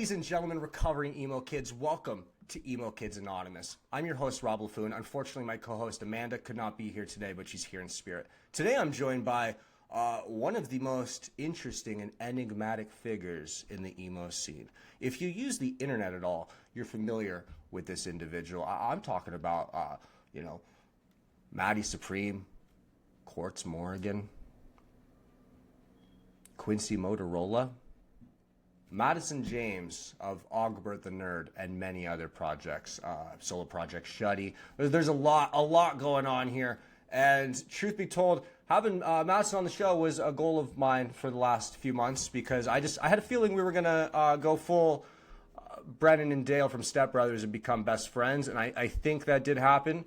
Ladies and gentlemen, recovering emo kids, welcome to Emo Kids Anonymous. I'm your host, Rob LaFoon. Unfortunately, my co-host Amanda could not be here today, but she's here in spirit. Today I'm joined by one of the most interesting and enigmatic figures in the emo scene. If you use the internet at all, you're familiar with this individual. I'm talking about, Maddie Supreme, Quartz Morrigan, Quincy Motorola, Madison James of Ogbert the Nerd, and many other projects, solo projects, Shutty. There's a lot going on here. And truth be told, having Madison on the show was a goal of mine for the last few months because I had a feeling we were going to go full Brennan and Dale from Step Brothers and become best friends. And I think that did happen.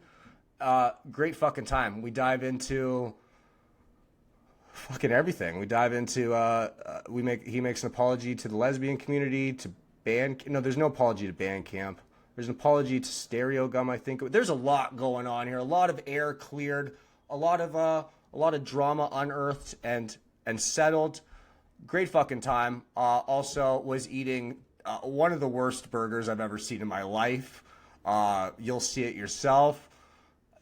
Great fucking time. We dive into fucking everything. We dive into he makes an apology to the lesbian community, to there's no apology to Bandcamp. There's an apology to Stereogum, I think. There's a lot going on here. A lot of air cleared, a lot of drama unearthed and settled. Great fucking time. Also was eating one of the worst burgers I've ever seen in my life. You'll see it yourself.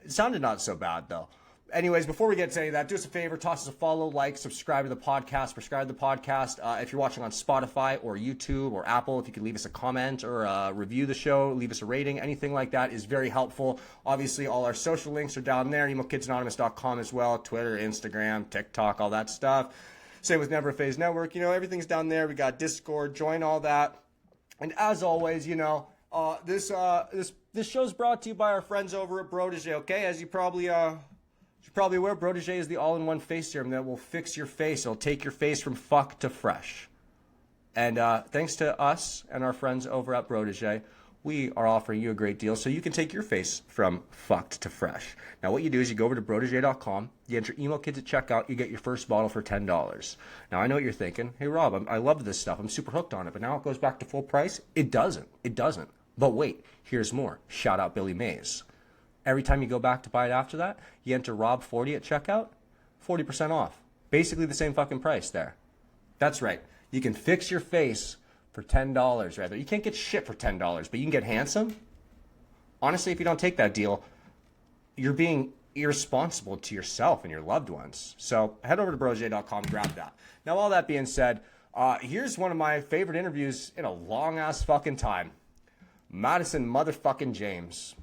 It sounded not so bad though. Anyways, before we get to any of that, do us a favor, toss us a follow, like, subscribe to the podcast, prescribe the podcast. If you're watching on Spotify or YouTube or Apple, if you could leave us a comment or review the show, leave us a rating, anything like that is very helpful. Obviously, all our social links are down there, emokidsanonymous.com as well, Twitter, Instagram, TikTok, all that stuff. Same with Never Phase Network. Everything's down there. We got Discord, join all that. And as always, this show's brought to you by our friends over at Protégé, okay? As you probably aware, Protégé is the all-in-one face serum that will fix your face. It'll take your face from fuck to fresh. And thanks to us and our friends over at Protégé, we are offering you a great deal so you can take your face from fucked to fresh. Now, what you do is you go over to protege.com, you enter Emo Kids at checkout, you get your first bottle for $10. Now, I know what you're thinking. Hey, Rob, I love this stuff. I'm super hooked on it, but now it goes back to full price? It doesn't. But wait, here's more. Shout out Billy Mays. Every time you go back to buy it after that, you enter Rob40 at checkout, 40% off. Basically the same fucking price there. That's right. You can fix your face for $10 rather. You can't get shit for $10, but you can get handsome. Honestly, if you don't take that deal, you're being irresponsible to yourself and your loved ones. So head over to broj.com, grab that. Now, all that being said, here's one of my favorite interviews in a long ass fucking time. Madison motherfucking James.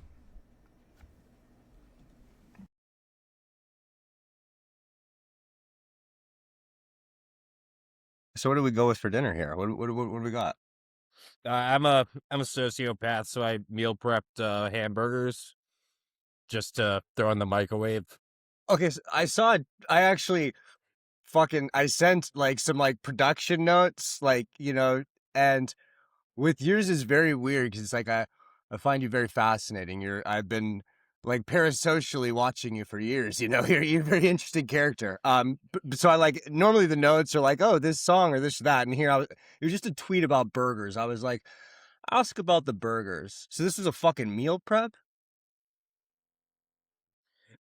So what do we go with for dinner here? What do we got? I'm a sociopath, so I meal prepped hamburgers just to throw in the microwave. Okay, so I sent some production notes, and with yours is very weird because it's I find you very fascinating. I've been parasocially watching you for years. You're a very interesting character. So I normally the notes are oh, this song or this or that, and here it was just a tweet about burgers. I was like, ask about the burgers. So this was a fucking meal prep.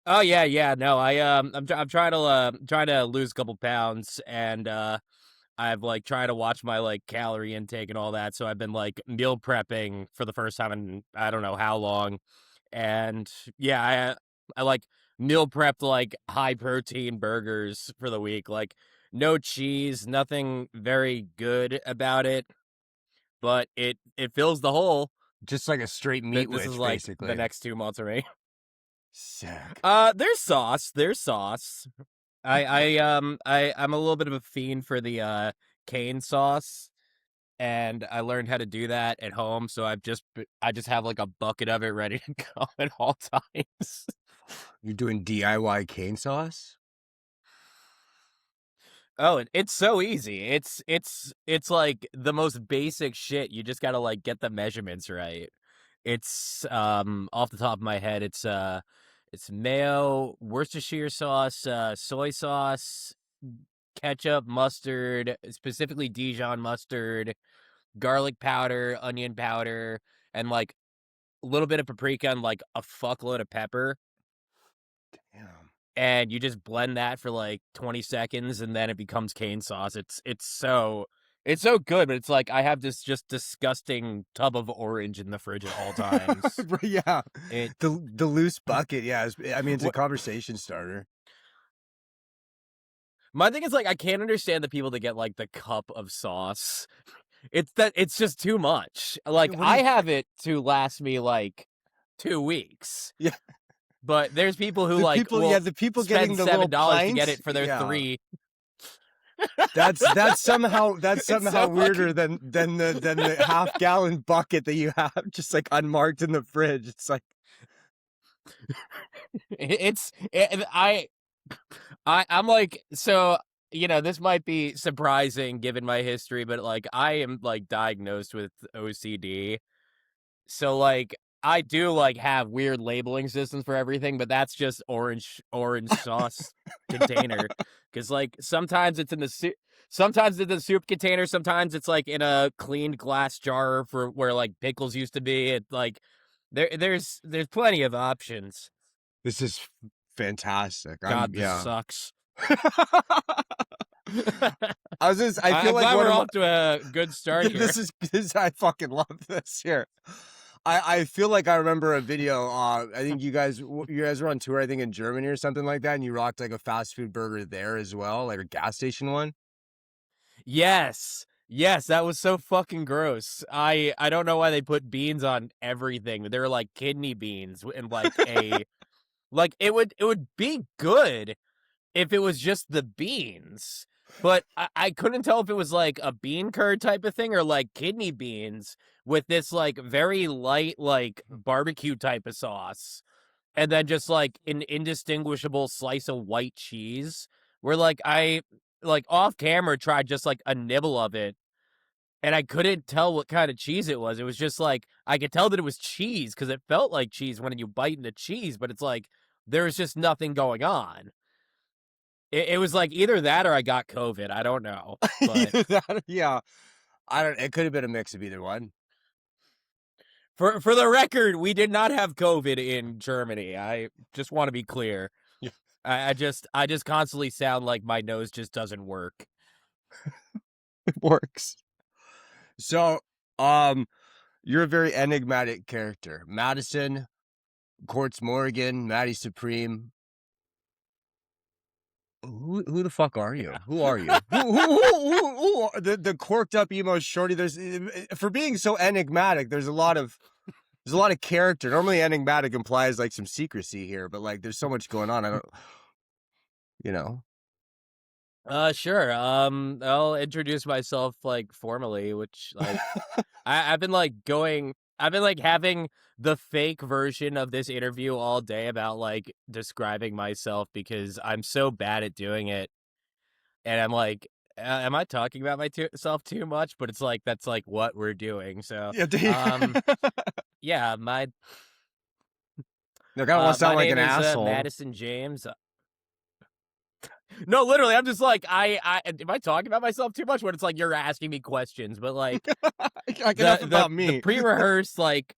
Oh yeah. No, I'm trying to lose a couple pounds, and I've tried to watch my calorie intake and all that. So I've been meal prepping for the first time in I don't know how long. And yeah, I meal prepped high protein burgers for the week. No cheese, nothing very good about it, but it fills the hole. Just like a straight meatwich, this is basically. The next 2 months of me. Sick. There's sauce. I'm a little bit of a fiend for the cane sauce. And I learned how to do that at home, so I just have a bucket of it ready to go at all times. You're doing DIY cane sauce? Oh, it's so easy. It's the most basic shit. You just gotta get the measurements right. It's off the top of my head, it's mayo, Worcestershire sauce, soy sauce, ketchup, mustard, specifically Dijon mustard, garlic powder, onion powder, and a little bit of paprika and a fuckload of pepper. Damn. And you just blend that for 20 seconds, and then it becomes cane sauce. It's so It's so good, but it's like I have this just disgusting tub of orange in the fridge at all times. Yeah, It the loose bucket. Yeah, I mean it's a what conversation starter. my thing is like I can't understand the people that get like the cup of sauce. It's that it's just too much. Like What do I you? have it to last me like 2 weeks, Yeah, but there's people who the like people. Yeah, will the people getting spend the seven little dollars to get pints. it for their Yeah, 3. that's It's somehow so weirder fucking. than the half-gallon bucket that you have just like unmarked in the fridge. It's like I'm like, so, this might be surprising given my history, but like I am like diagnosed with OCD. So like I do like have weird labeling systems for everything, but that's just orange sauce container. Cause like sometimes it's in the soup, sometimes it's in the soup container, sometimes it's like in a cleaned glass jar for where like pickles used to be. It like there's plenty of options. this is fantastic. God, this Yeah. sucks. I feel I'm like glad one we're of my off to a good start here. this I fucking love this here. I feel like I remember a video. I think you guys were on tour. I think in Germany or something like that, and you rocked like a fast food burger there as well, like a gas station one. Yes. Yes, that was so fucking gross. I don't know why they put beans on everything, but they were like kidney beans and like a like it would be good if it was just the beans. But I couldn't tell if it was like a bean curd type of thing or like kidney beans with this like very light like barbecue type of sauce. And then just like an indistinguishable slice of white cheese. Where like I like off camera tried just like a nibble of it and I couldn't tell what kind of cheese it was. It was just like I could tell that it was cheese because it felt like cheese when you bite into cheese, but it's like there was just nothing going on. It was like either that or I got COVID. I don't know, but Either that, yeah. I don't. It could have been a mix of either one. for the record, we did not have COVID in Germany. I just want to be clear. Yeah. I just constantly sound like my nose just doesn't work. It works. So, you're a very enigmatic character, Madison, Quartz Morrigan, Maddie Supreme. Who the fuck are you? Yeah. Who are you? Who the corked up emo shorty? There's for being so enigmatic. There's a lot of character. Normally, enigmatic implies like some secrecy here, but like there's so much going on. I don't, you know. Sure. I'll introduce myself like formally, which like I've been like I've been like having the fake version of this interview all day about like describing myself because I'm so bad at doing it. And I'm like, am I talking about myself too much? But it's like, that's like what we're doing. So, Yeah, um, yeah, I kind of want to my sound like name an is asshole. Madison James. No, literally, I'm just like, am I talking about myself too much when it's like you're asking me questions, but like Like the enough the about the me. pre-rehearsed like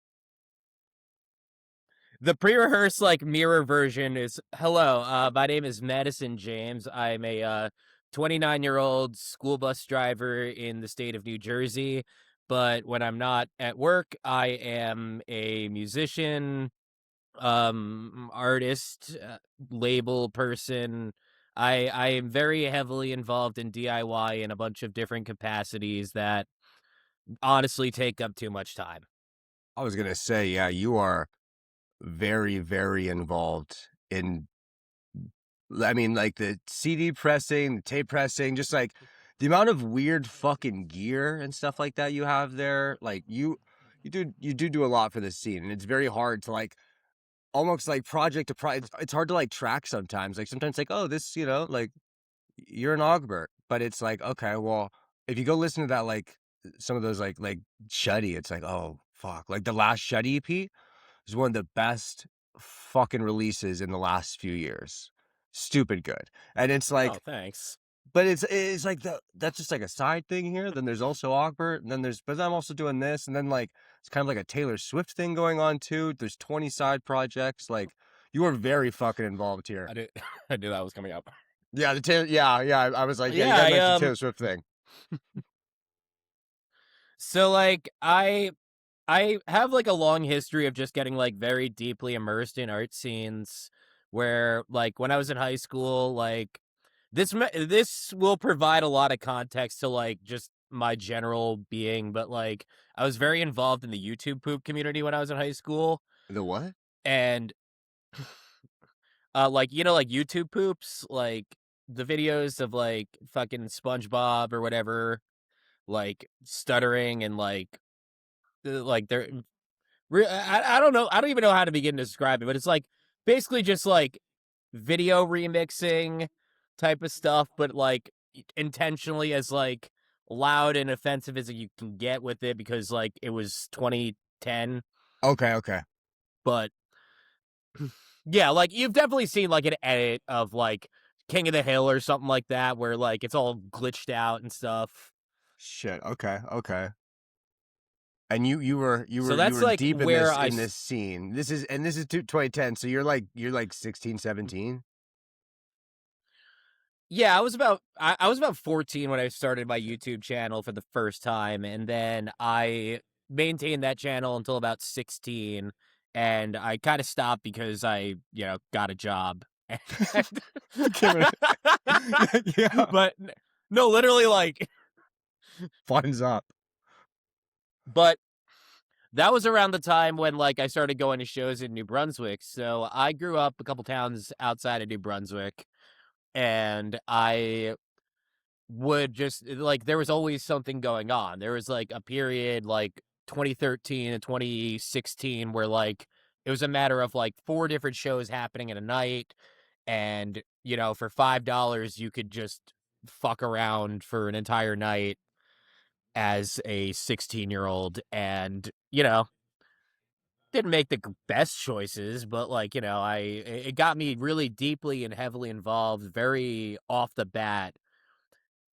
the pre-rehearsed like mirror version is hello, my name is Madison James. I'm a 29-year-old school bus driver in the state of New Jersey, but when I'm not at work, I am a musician, artist, label person. I am very heavily involved in DIY in a bunch of different capacities that honestly take up too much time. I was gonna say, yeah, you are very, very involved in. I mean, like the CD pressing, the tape pressing, just like the amount of weird fucking gear and stuff like that you have there. Like you do a lot for this scene, and it's very hard to like almost like project to project. It's hard to like track sometimes. Like sometimes like, oh, this, like you're an Ogbert, but it's like, okay, well, if you go listen to that, like some of those like Shutty, it's like, oh fuck, like the last Shutty EP is one of the best fucking releases in the last few years. Stupid good, and it's Oh, like, thanks. but it's like that's just like a side thing here. Then there's also Ogbert, and then but I'm also doing this, and then like it's kind of like a Taylor Swift thing going on too. There's 20 side projects. Like you are very fucking involved here. I did. I knew that was coming up. Yeah, the Taylor. Yeah, yeah. I was like, yeah, you Yeah, gotta mention Taylor Swift thing. So like I have like a long history of just getting like very deeply immersed in art scenes where like when I was in high school, like this will provide a lot of context to like just my general being, but like I was very involved in the YouTube poop community when I was in high school, The what? and like like YouTube poops, like the videos of like fucking SpongeBob or whatever, like stuttering and like they're I don't know. I don't even know how to begin to describe it, but it's like basically just like video remixing type of stuff, but like intentionally as like loud and offensive as you can get with it because like it was 2010. Okay, okay. But yeah, like you've definitely seen like an edit of like King of the Hill or something like that where like it's all glitched out and stuff. Shit. Okay, okay. And you were you So were you that's were like deep in where this scene. This is 2010. So you're like 16, 17. Yeah, I was about 14 when I started my YouTube channel for the first time, and then I maintained that channel until about 16, and I kind of stopped because I, got a job. Give it. Yeah. But no, literally like Funds up. but that was around the time when like I started going to shows in New Brunswick. So I grew up a couple towns outside of New Brunswick, and I would just like there was always something going on. There was like a period like 2013 and 2016 where like it was a matter of like four different shows happening in a night, and for $5 you could just fuck around for an entire night as a 16-year-old, and didn't make the best choices, but like it got me really deeply and heavily involved very off the bat.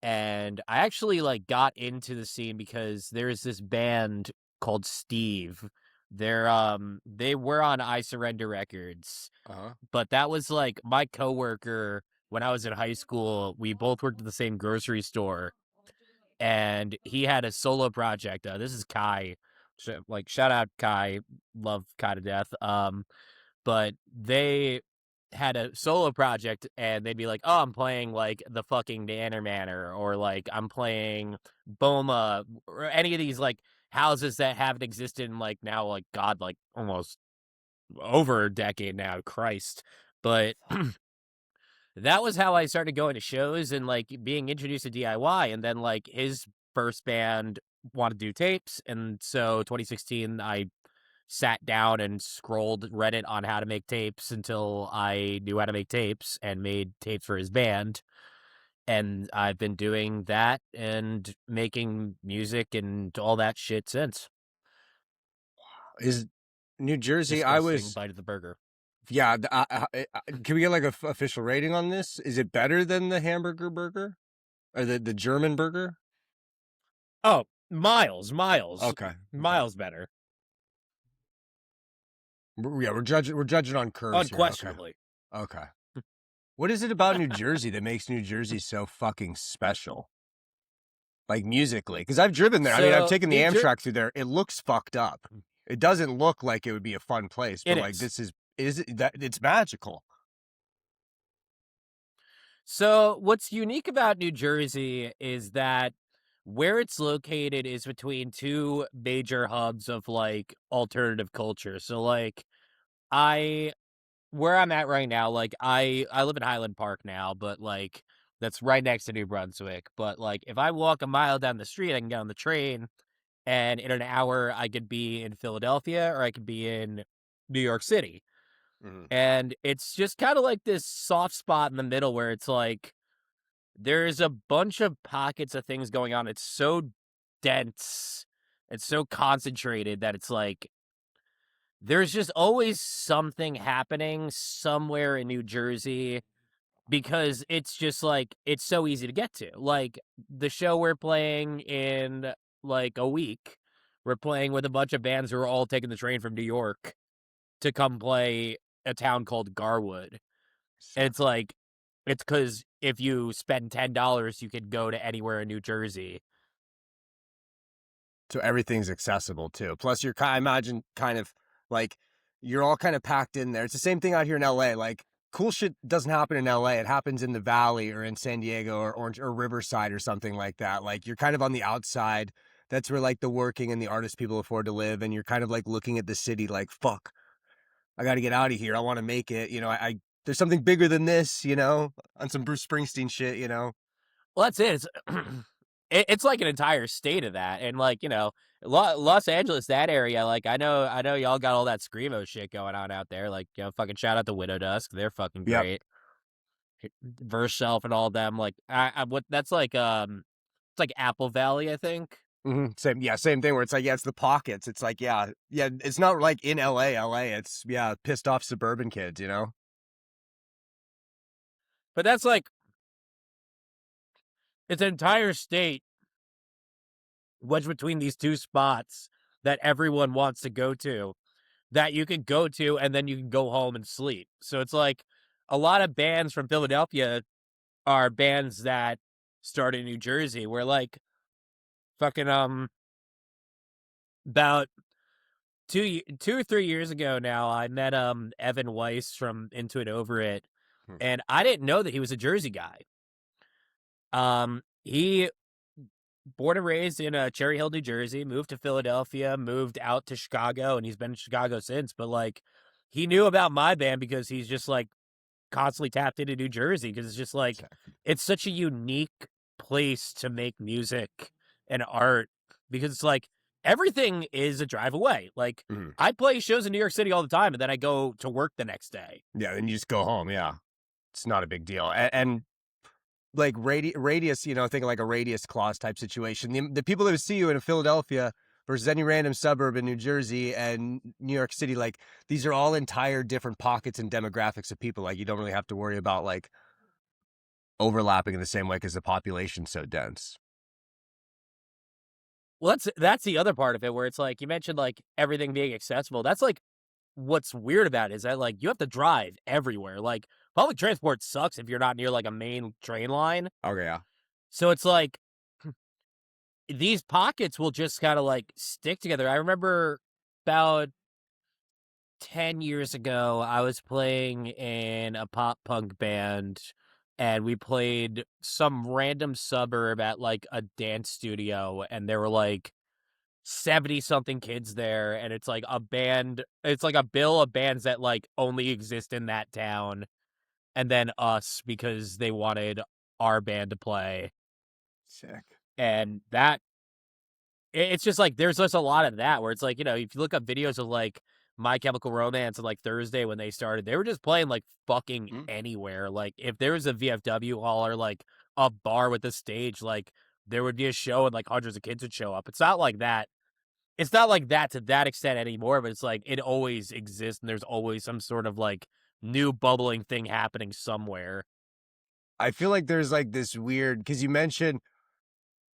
And I actually like got into the scene because there's this band called Steve. They were on I Surrender Records, Uh-huh. but that was like my coworker when I was in high school. We both worked at the same grocery store, and he had a solo project. This is Kai. Like shout out Kai, love Kai to death. But they had a solo project and they'd be like, "Oh, I'm playing like the fucking Nanner Manor or like I'm playing Boma or any of these like houses that haven't existed in like now like God like almost over a decade now, Christ." But that was how I started going to shows and like being introduced to DIY, and then like his first band wanted to do tapes, and so 2016 I sat down and scrolled Reddit on how to make tapes until I knew how to make tapes and made tapes for his band. And I've been doing that and making music and all that shit since. Is New Jersey? I Disgusting was. bite of the burger. Yeah. Can we get like a official rating on this? Is it better than the hamburger burger or the German burger? Oh, miles Okay. Okay. better. Yeah, we're judging on curves here. Okay. Unquestionably. Okay. What is it about New Jersey that makes New Jersey so fucking special? Like musically, because I've driven there. I mean, I've So, taken the Amtrak through there. It looks fucked up. It doesn't look like it would be a fun place, but it like is. this is it that it's magical. So, what's unique about New Jersey is that where it's located is between two major hubs of like alternative culture. So, like, I where I'm at right now, like, I live in Highland Park now, but like that's right next to New Brunswick. But like, if I walk a mile down the street, I can get on the train, and in an hour, I could be in Philadelphia or I could be in New York City. Mhm. And it's just kind of like this soft spot in the middle where it's like there's a bunch of pockets of things going on. It's so dense. It's so concentrated that it's like there's just always something happening somewhere in New Jersey because it's just like it's so easy to get to. Like the show we're playing in like a week, we're playing with a bunch of bands who are all taking the train from New York to come play a town called Garwood. And Sick. it's like, it's because if you spend $10, you could go to anywhere in New Jersey. So everything's accessible too. Plus, I imagine kind of like you're all kind of packed in there. It's the same thing out here in LA. Like cool shit doesn't happen in LA. It happens in the Valley or in San Diego or Orange or Riverside or something like that. Like you're kind of on the outside. That's where like the working and the artist people afford to live. And you're kind of like looking at the city like, fuck, I got to get out of here. I want to make it. You know, there's something bigger than this, you know, on some Bruce Springsteen shit, you know? Well, that's it. It's like an entire state of that, and like Los Angeles, that area. Like I know y'all got all that screamo shit going on out there. Like fucking shout out to Widow Dusk, they're fucking Yep. great. Verse Shelf and all them. Like what that's like it's like Apple Valley, I think. Mm-hmm. Same thing where it's like, it's the pockets. It's like, it's not like in LA. It's pissed off suburban kids, you know? But that's like it's an entire state wedged between these two spots that everyone wants to go to, that you can go to and then you can go home and sleep. So it's like a lot of bands from Philadelphia are bands that started in New Jersey, where like fucking about 2 or 3 years ago now, I met Evan Weiss from Into It Over It, and I didn't know that he was a Jersey guy. He born and raised in Cherry Hill, New Jersey, moved to Philadelphia, moved out to Chicago, and he's been in Chicago since. But like, he knew about my band because he's just like constantly tapped into New Jersey, because it's just like it's such a unique place to make music and art, because it's like everything is a drive away. Like I play shows in New York City all the time, and then I go to work the next day. Yeah, and you just go home. Yeah, it's not a big deal. And like radius, you know, think of like a radius clause type situation. The people that would see you in Philadelphia versus any random suburb in New Jersey and New York City, like these are all entire different pockets and demographics of people. Like you don't really have to worry about like overlapping in the same way because the population's so dense. Well, that's the other part of it, where it's like you mentioned like everything being accessible. That's like what's weird about it, is that like you have to drive everywhere. Like public transport sucks if you're not near like a main train line. Okay, yeah. So it's like these pockets will just kind of like stick together. I remember about 10 years ago, I was playing in a pop punk band, and we played some random suburb at like a dance studio, and there were like 70 something kids there, and it's like a band, it's like a bill of bands that like only exist in that town, and then us, because they wanted our band to play. Sick. And that it's just like there's just a lot of that, where it's like, you know, if you look up videos of like My Chemical Romance and like Thursday when they started, they were just playing like fucking anywhere. Like if there was a VFW hall or like a bar with a stage, like there would be a show and like hundreds of kids would show up. It's not like that. It's not like that to that extent anymore, but it's like it always exists, and there's always some sort of like new bubbling thing happening somewhere. I feel like there's like this weird, because you mentioned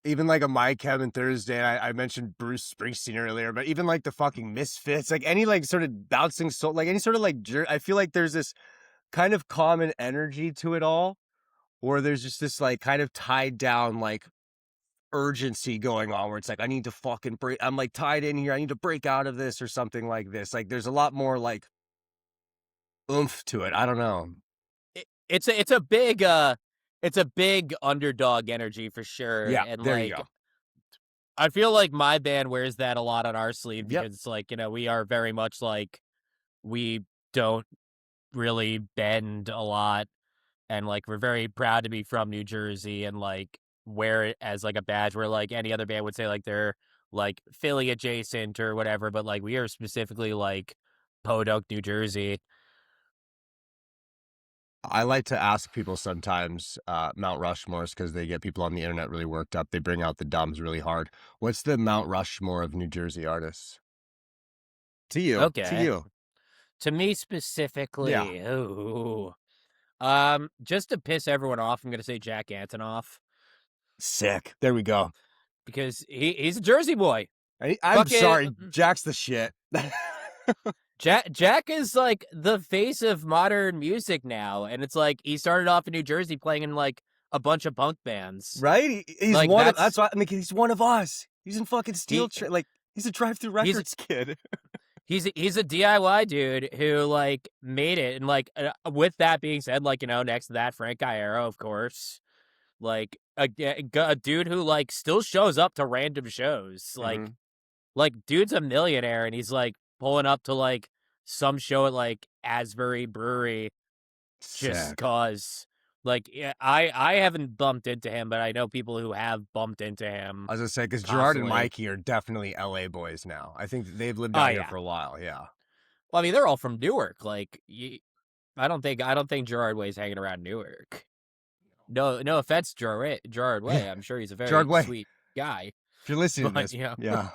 even like a My Chem and Thursday, and I mentioned Bruce Springsteen earlier, but even like the fucking Misfits, like any like sort of bouncing soul, like any sort of like I feel like there's this kind of common energy to it all, or there's just this like kind of tied down like urgency going on, where it's like I need to fucking break. I'm like tied in here. I need to break out of this or something like this. Like there's a lot more like oomph to it. I don't know. It's a big underdog energy for sure. Yeah, and there like, you go. I feel like my band wears that a lot on our sleeve, because Yep. it's like, you know, we are very much like, we don't really bend a lot, and like we're very proud to be from New Jersey, and like wear it as like a badge, where like any other band would say like they're like Philly adjacent or whatever, but like we are specifically like Podunk, New Jersey. I like to ask people sometimes Mount Rushmores, because they get people on the internet really worked up. They bring out the dumbs really hard. What's the Mount Rushmore of New Jersey artists? To you. Okay. To you. To me specifically, Yeah. ooh. Just to piss everyone off, I'm gonna say Jack Antanoff, Sick. There we go. because he's a Jersey boy. I'm Fucking- sorry. Jack's the shit. Jack is like the face of modern music now, and it's like he started off in New Jersey playing in like a bunch of punk bands. Right? He's Like, one of, that's that's why I mean, he's one of us. He's in fucking He like he's a drive-through he's records kid. he's a DIY dude who like made it, and like with that being said, like, you know, next to that, Frank Iero, of course, like a dude who like still shows up to random shows, like dude's a millionaire, and he's like pulling up to like some show at like Asbury Brewery just Sick. cause. Like, yeah, I haven't bumped into him, but I know people who have bumped into him. I was gonna say, because Gerard and constantly. Mikey are definitely LA boys now. I think they've lived Oh out here yeah. for a while. Yeah. Well, I mean, they're all from Newark. Like, I don't think Gerard Way's hanging around Newark. No offense, Gerard Way. I'm sure he's a very Gerard Way, sweet guy. if you're listening to But this, you know, yeah,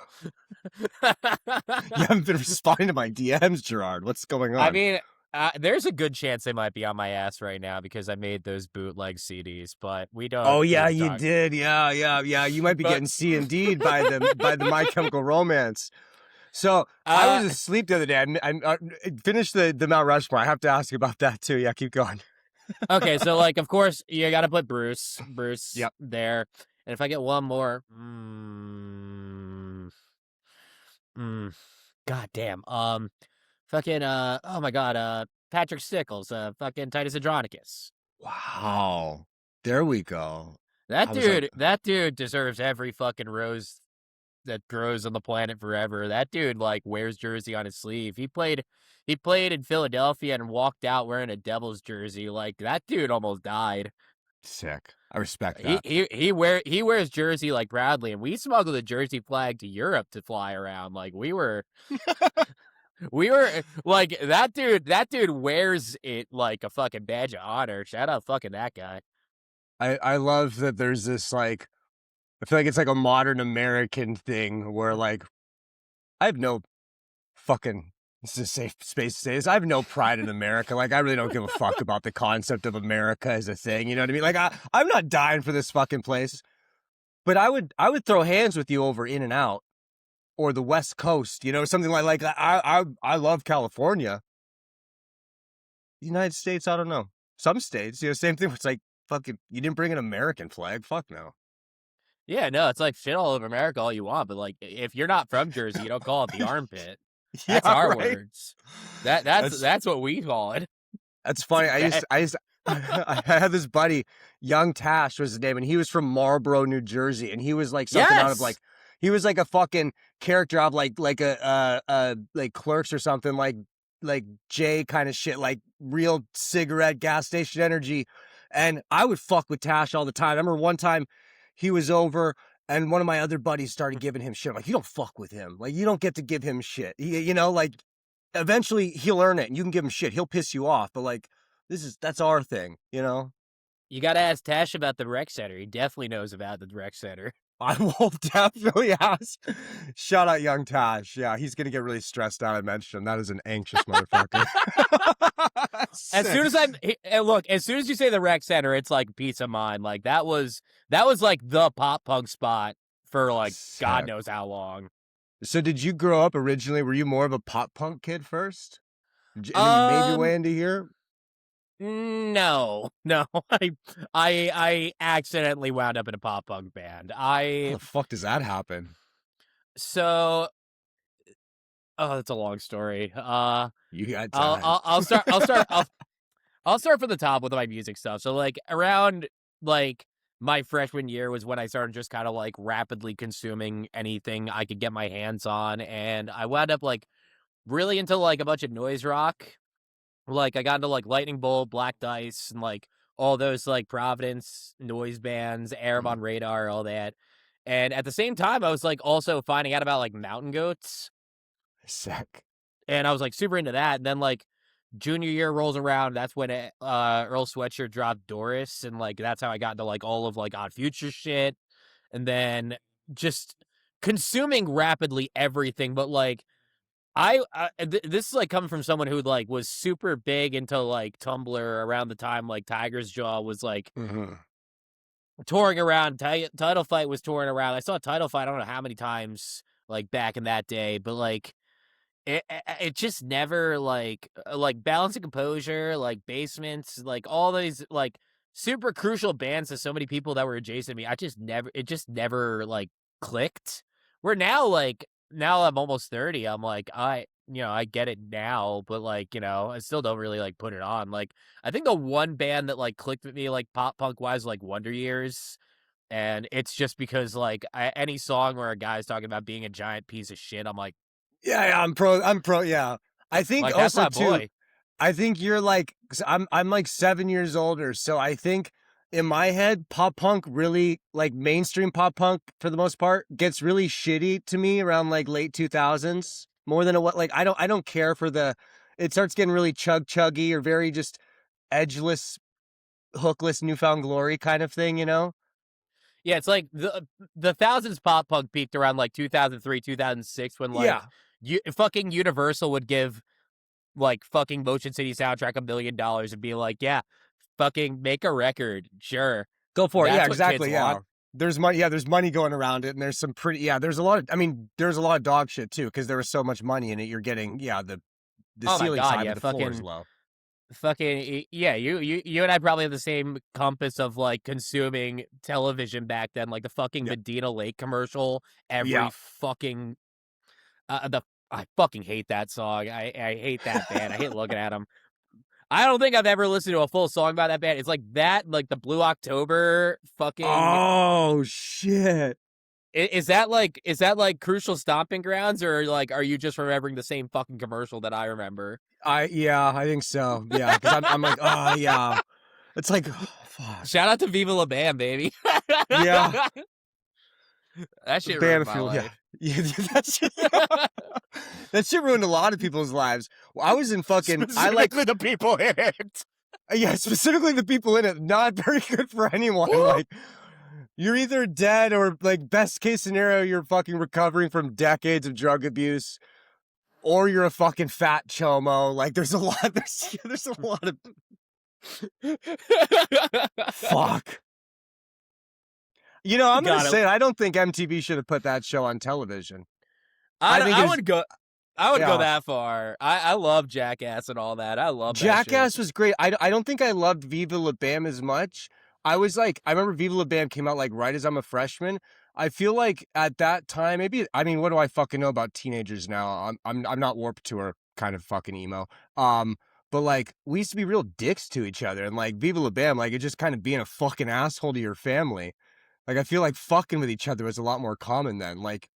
you haven't been responding to my DMs, Gerard. What's going on? I mean, there's a good chance they might be on my ass right now because I made those bootleg CDs. But we don't. oh need yeah, to you talk. did. Yeah. You might be But- getting C&D'd by the My Chemical Romance. So I was asleep the other day. I finished the Mount Rushmore. I have to ask you about that too. Yeah, keep going. Okay, so like, of course, you got to put Bruce Yep. there, and if I get one more, god damn, fucking, oh my god, Patrick Stickles, fucking Titus Andronicus. Wow. There we go. That I was like- that dude deserves every fucking rose that grows on the planet forever. That dude like wears jersey on his sleeve. He played in Philadelphia and walked out wearing a Devils jersey. Like, that dude almost died. Sick. I respect that. He wears jersey like proudly, and we smuggled a jersey flag to Europe to fly around. Like, we were like, that dude wears it like a fucking badge of honor. Shout out fucking that guy. I love that there's this, like, I feel like it's like a modern American thing where, like, I have no fucking, this is a safe space to say this, I have no pride in America. Like, I really don't give a fuck about the concept of America as a thing, you know what I mean? Like, I'm not dying for this fucking place, but I would throw hands with you over In-N-Out or the West Coast, you know, something like I love California. The United States, I don't know. Some states, you know, same thing. It's like, fucking, you didn't bring an American flag. Fuck no. Yeah, no, it's like shit all over America all you want, but like, if you're not from Jersey, you don't call it the armpit. That's Yeah, our right? words. That's what we call it. That's funny. I had this buddy, Young Tash was his name, and he was from Marlboro, New Jersey, and he was like something out of Yes! like, he was like a fucking character of like like Clerks or something, like Jay kind of shit, like real cigarette gas station energy. And I would fuck with Tash all the time. I remember one time he was over and one of my other buddies started giving him shit. I'm like, you don't fuck with him. Like, you don't get to give him shit. You know, like, eventually he'll earn it and you can give him shit. He'll piss you off. But like, that's our thing, you know? You gotta ask Tash about the rec center. He definitely knows about the rec center. I will definitely ask. Shout out Young Tash. Yeah, he's going to get really stressed out. I mentioned him. That is an anxious motherfucker. As soon as you say the rec center, it's like peace of mind. Like, that was like the pop punk spot for like God Sick. knows how long. So did you grow up originally? Were you more of a pop punk kid first? And then you made your way into here? No. I accidentally wound up in a pop punk band. How the fuck does that happen? So, that's a long story. You got time. I'll start from the top with my music stuff. So like around like my freshman year was when I started just kind of like rapidly consuming anything I could get my hands on, and I wound up like really into like a bunch of noise rock. Like, I got into like Lightning Bolt, Black Dice, and like all those like Providence noise bands, Arab on Radar, all that. And at the same time, I was like also finding out about like Mountain Goats, Sick. and I was like super into that. And then like junior year rolls around, that's when Earl Sweatshirt dropped Doris, and like that's how I got into like all of like Odd Future shit, and then just consuming rapidly everything. But like this is like coming from someone who like was super big into like Tumblr around the time like Tiger's Jaw was like touring around. Title Fight was touring around. I saw Title Fight I don't know how many times like back in that day, but like it just never like Balance and Composure, like Basements, like all these like super crucial bands to so many people that were adjacent to me. It just never like clicked. Where now I'm almost 30. I'm like, I get it now, but like, I still don't really like put it on. Like, I think the one band that like clicked with me like pop punk wise, like Wonder Years. And it's just because like any song where a guy's talking about being a giant piece of shit, I'm like, Yeah, I'm pro. Yeah, I think that's also my too. boy. I think you're like, 'cause I'm like 7 years older, so I think in my head, pop punk really, like mainstream pop punk for the most part, gets really shitty to me around like late 2000s. More than what, like I don't care for the. It starts getting really chuggy or very just edgeless, hookless, newfound glory kind of thing, you know? Yeah, it's like the thousands pop punk peaked around like 2003, 2006 when like Yeah. fucking Universal would give like fucking Motion City Soundtrack $1 million and be like, yeah, fucking make a record, sure. Go for it. Yeah, That's what kids exactly. Yeah. want. There's money. Yeah, there's money going around it, and there's some pretty. Yeah, there's a lot of. I mean, there's a lot of dog shit too, because there was so much money in it. You're getting. Yeah, the Oh my ceiling's god, high, yeah, but the floor is low. fucking yeah, you and I probably have the same compass of like consuming television back then, like the fucking Yeah. Medina Lake commercial every Yeah. fucking the I fucking hate that song. I hate that band. I hate looking at them. I don't think I've ever listened to a full song about that band. It's like that, like the Blue October fucking. Oh shit! Is that like Crucial Stomping Grounds, or like are you just remembering the same fucking commercial that I remember? I think so. Yeah, because I'm like, oh yeah. It's like, oh, fuck. Shout out to Viva La Bam, baby. Yeah. That shit Bam, ruined my life. Yeah, that shit ruined a lot of people's lives. Well, I was in fucking. I like the people in it. Yeah, specifically the people in it. Not very good for anyone. Like, you're either dead or, like, best case scenario, you're fucking recovering from decades of drug abuse, or you're a fucking fat chomo. Like, there's a lot. There's a lot of fuck. You know, I'm gonna say it. I don't think MTV should have put that show on television. I would go that far. I love Jackass and all that. I love Jackass was great. I don't think I loved Viva La Bam as much. I remember Viva La Bam came out like right as I'm a freshman. I feel like at that time, maybe, I mean, what do I fucking know about teenagers now? I'm not Warped Tour kind of fucking emo. But like we used to be real dicks to each other, and like Viva La Bam, like it just kind of being a fucking asshole to your family. Like I feel like fucking with each other was a lot more common then. Like,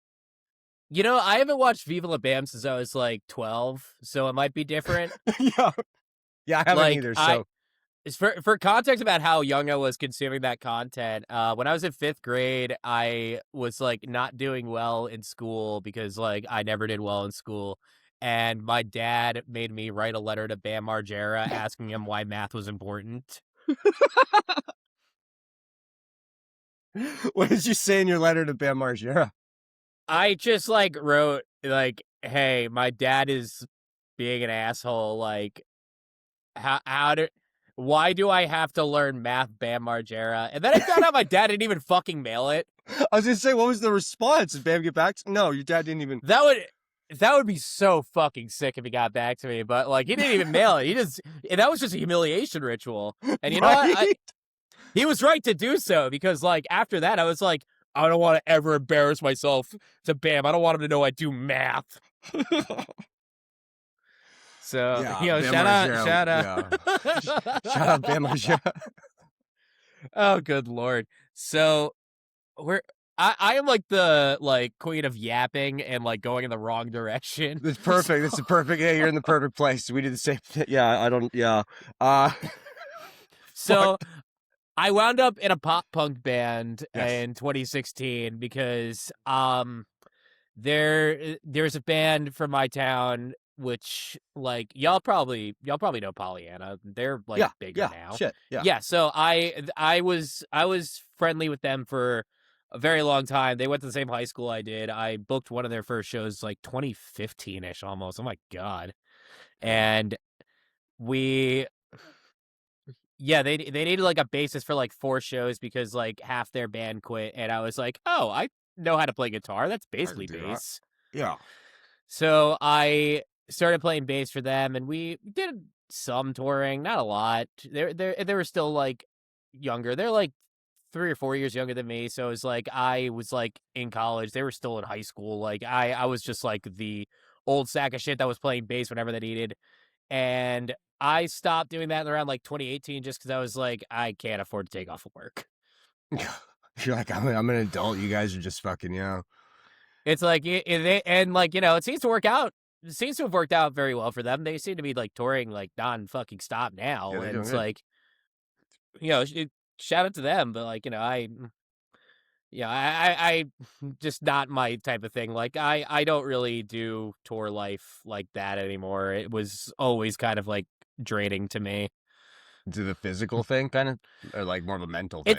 I haven't watched Viva La Bam since I was like 12, so it might be different. yeah, I haven't either. So, for context about how young I was consuming that content, when I was in 5th grade, I was like not doing well in school because like I never did well in school, and my dad made me write a letter to Bam Margera asking him why math was important. What did you say in your letter to Bam Margera? I just like wrote like, "Hey, my dad is being an asshole. Like, why do I have to learn math, Bam Margera?" And then I found out my dad didn't even fucking mail it. I was gonna say, what was the response? Did Bam get back? No, your dad didn't even. That would be so fucking sick if he got back to me. But like, he didn't even mail it. That was just a humiliation ritual. And you know what? He was right to do so, because like after that, I was like, I don't want to ever embarrass myself to Bam. I don't want him to know I do math. So, yeah, shout out. Shout out Bam Margera. Oh, good Lord. So I am like the like queen of yapping and like going in the wrong direction. It's perfect. It's the perfect. Yeah, you're in the perfect place. We do the same thing. Yeah, I don't. Yeah. So I wound up in a pop punk band in 2016 because there's a band from my town which like y'all probably know Pollyanna. They're like bigger now. Shit. Yeah. Yeah, so I was friendly with them for a very long time. They went to the same high school I did. I booked one of their first shows like 2015-ish almost. Oh my god. And they needed like a bassist for like 4 shows because like half their band quit, and I was like, "Oh, I know how to play guitar. That's basically bass." Yeah. So I started playing bass for them, and we did some touring, not a lot. They were still like younger. They're like 3 or 4 years younger than me, so it was like I was like in college. They were still in high school. Like I was just like the old sack of shit that was playing bass whenever they needed. And I stopped doing that around like 2018 just because I was like, I can't afford to take off of work. You're like, I'm an adult. You guys are just fucking, It's like, and like, it seems to work out. It seems to have worked out very well for them. They seem to be like touring like non-fucking stop now. Yeah, they're And doing it's good. like, shout out to them. But like, I just not my type of thing. Like, I don't really do tour life like that anymore. It was always kind of like draining to me. Do the physical thing kind of, or like more of a mental thing?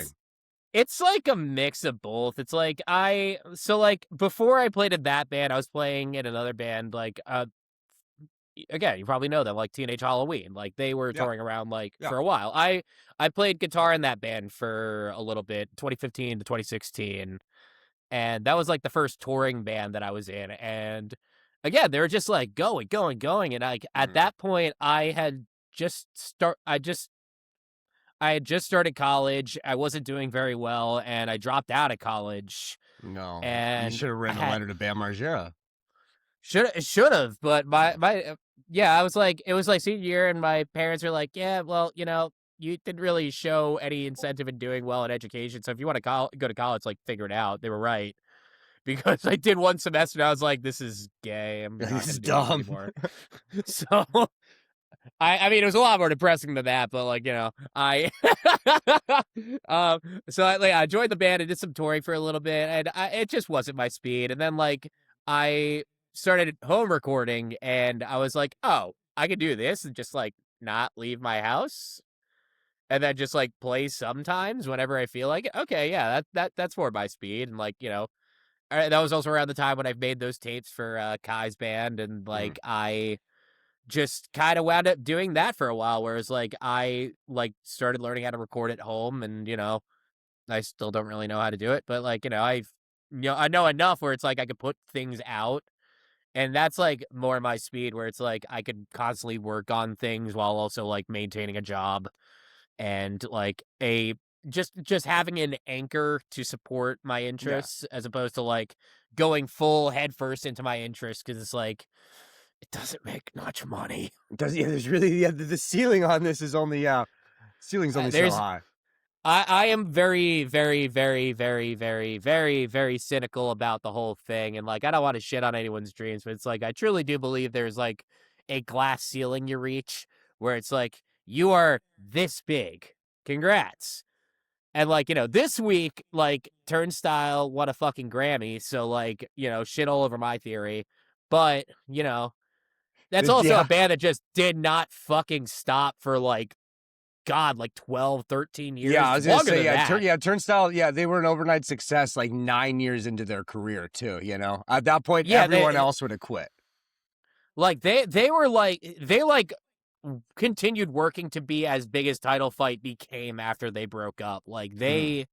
It's like a mix of both. It's like like before I played in that band, I was playing in another band. Like, again, you probably know them, like Teenage Halloween. Like they were touring around like for a while. I played guitar in that band for a little bit, 2015 to 2016, and that was like the first touring band that I was in. And again, they were just like going, and like at that point, I had just started college. I wasn't doing very well, and I dropped out of college. No, And you should have written a letter to Bam Margera. Should have, but yeah, I was like, it was like senior year, and my parents were like, yeah, well, you didn't really show any incentive in doing well in education, so if you want to go to college, like figure it out. They were right, because I did one semester, and I was like, this is gay. I'm not This is gonna do this dumb. anymore. So. I mean, it was a lot more depressing than that, but like, I, so I joined the band and did some touring for a little bit, and it just wasn't my speed. And then like, I started home recording, and I was like, oh, I could do this and just like not leave my house, and then just like play sometimes whenever I feel like it. Okay, yeah, that's more my speed, and like, that was also around the time when I made those tapes for Kai's band, and like I just kind of wound up doing that for a while, whereas like I like started learning how to record at home, and I still don't really know how to do it, but like I know enough where it's like I could put things out, and that's like more my speed, where it's like I could constantly work on things while also like maintaining a job, and like a just having an anchor to support my interests, as opposed to like going full headfirst into my interests, because it's like it doesn't make much money. There's really, the ceiling on this is only, ceiling's only so high. I am very, very, very, very, very, very, very cynical about the whole thing. And like, I don't want to shit on anyone's dreams, but it's like, I truly do believe there's like a glass ceiling you reach where it's like, you are this big. Congrats. And like, this week, like Turnstile won a fucking Grammy. So like, shit all over my theory. But, that's also a band that just did not fucking stop for like, God, like 12, 13 years. Yeah, I was gonna say, Turnstile, they were an overnight success like 9 years into their career too, At that point, everyone else would have quit. Like they continued working to be as big as Title Fight became after they broke up. Like they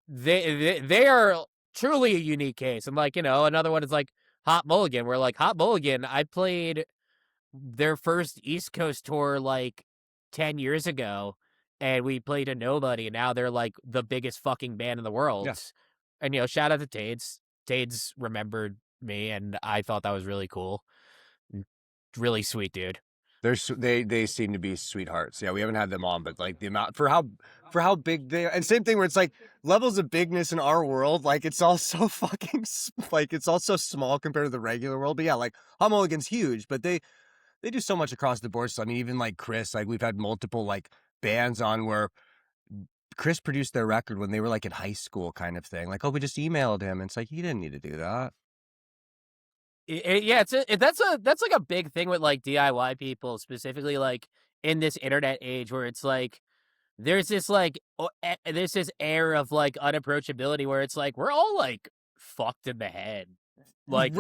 they are truly a unique case. And like, another one is like Hot Mulligan, where like Hot Mulligan, I played their first East Coast tour like 10 years ago, and we played a nobody, and now they're like the biggest fucking band in the world. Yeah. And shout out to Tades. Tades remembered me, and I thought that was really cool. Really sweet dude. They seem to be sweethearts. Yeah, we haven't had them on, but like the amount for how big they are, and same thing where it's like levels of bigness in our world, like it's all so fucking like it's all so small compared to the regular world. But yeah, like Hot Mulligan's huge, but they do so much across the board. So I mean, even like Chris, like we've had multiple like bands on where Chris produced their record when they were like in high school, kind of thing. Like, oh, we just emailed him, and it's like, you didn't need to do that. Yeah, that's like a big thing with like DIY people, specifically like in this internet age, where it's like there's this air of like unapproachability, where it's like we're all like fucked in the head. Like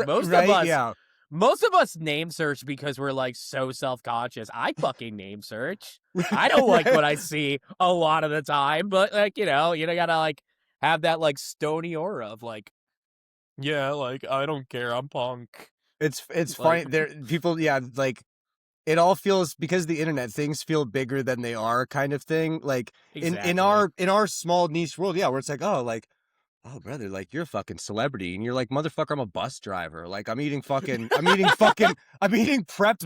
most of us name search because we're like so self-conscious. I fucking name search. I don't like what I see a lot of the time, but like, you gotta like have that like stony aura of like, yeah, like I don't care, I'm punk. It's Like, funny. There people, like it all feels, because the internet, things feel bigger than they are, kind of thing. Like Exactly. in our small niche world, yeah, where it's like, oh, like, oh, brother, like, you're a fucking celebrity, and you're like, motherfucker, I'm a bus driver. Like, I'm eating prepped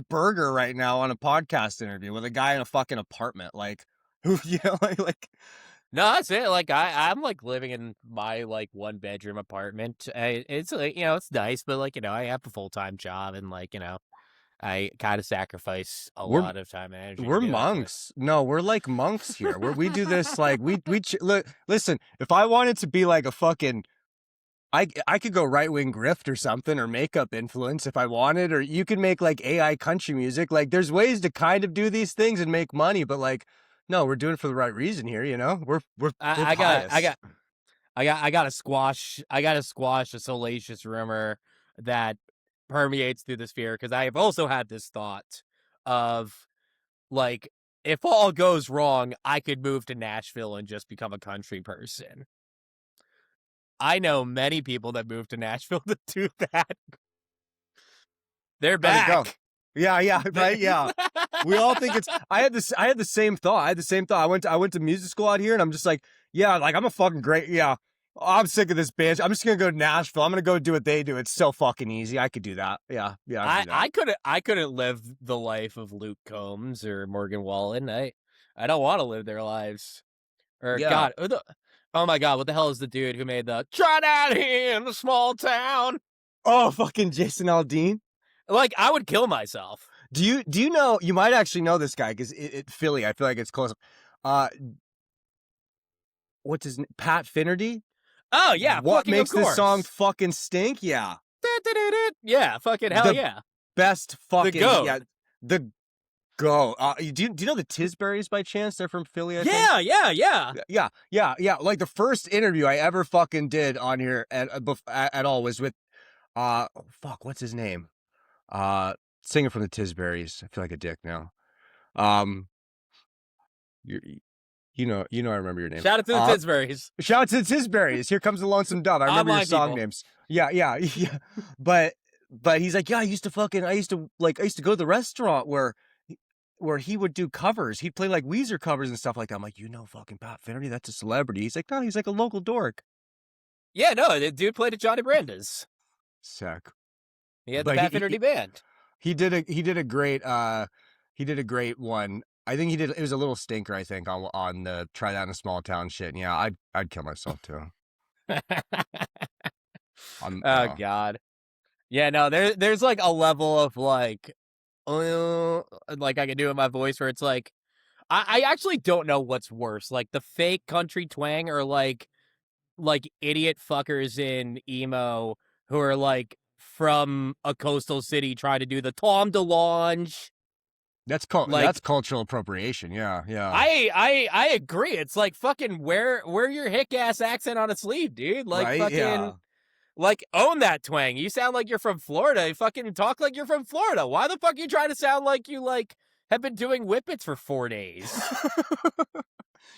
burger right now on a podcast interview with a guy in a fucking apartment. Like, who, you know, like. No, that's it. Like I'm like living in my like 1-bedroom apartment. It's like, you know, it's nice, but like, you know, I have a full-time job, and like, you know, I kind of sacrifice a lot of time and energy. We're to do that, but- monks. No, we're like monks here. We do this like listen. If I wanted to be like a fucking, I could go right-wing grift or something, or makeup influence if I wanted, or you could make like AI country music. Like, there's ways to kind of do these things and make money, but like, no, we're doing it for the right reason here. You know, we're I pious. gotta squash a salacious rumor that permeates through this fear, because I have also had this thought of like, if all goes wrong, I could move to Nashville and just become a country person. I know many people that moved to Nashville to do that. They're How'd it go? back. Yeah, right. Yeah, we all think it's. I had the same thought. I went to music school out here, and I'm just like, yeah, like, I'm a fucking great. Yeah, I'm sick of this bitch. I'm just gonna go to Nashville. I'm gonna go do what they do. It's so fucking easy. I could do that. Yeah. I couldn't live the life of Luke Combs or Morgan Wallen. I don't want to live their lives. Or Yeah. oh my God, what the hell is the dude who made the "Try Down Here in the Small Town"? Oh, fucking Jason Aldean. Like, I would kill myself. Do you know? You might actually know this guy, because Philly. I feel like it's close. What's his name? Pat Finnerty. Oh yeah, What fucking makes of course. this song fucking stink? Yeah. Yeah, fucking hell The yeah. Best fucking GOAT. yeah. The go. Do you know the Tisburys by chance? They're from Philly, I think. Yeah. Yeah. Like, the first interview I ever fucking did on here at all was with what's his name? Singer from the Tisburys. I feel like a dick now. You know, I remember your name. Shout out to the Tisburys. Shout out to the Tisburys. Here Comes the Lonesome Dove. I remember your song names. Yeah. But he's like, yeah, I used to go to the restaurant where he would do covers. He'd play like Weezer covers and stuff like that. I'm like, you know, fucking Pat Finnerty, that's a celebrity. He's like, no, he's like a local dork. Yeah, no, the dude played at Johnny Branda's. Sick. He had the Pat Finnerty band. He did a great one. I think it was a little stinker, I think, on the Try That in a Small Town shit. And yeah, I'd kill myself too. Oh God. Yeah, no, there's like a level of like I can do it in my voice where it's like, I actually don't know what's worse, like the fake country twang, or like idiot fuckers in emo who are like from a coastal city trying to do the Tom DeLonge. That's cultural appropriation. Yeah. I agree. It's like, fucking wear your hick ass accent on a sleeve, dude. Like, right? fucking, Yeah. like, own that twang. You sound like you're from Florida. You fucking talk like you're from Florida. Why the fuck are you trying to sound like you like have been doing whippets for 4 days?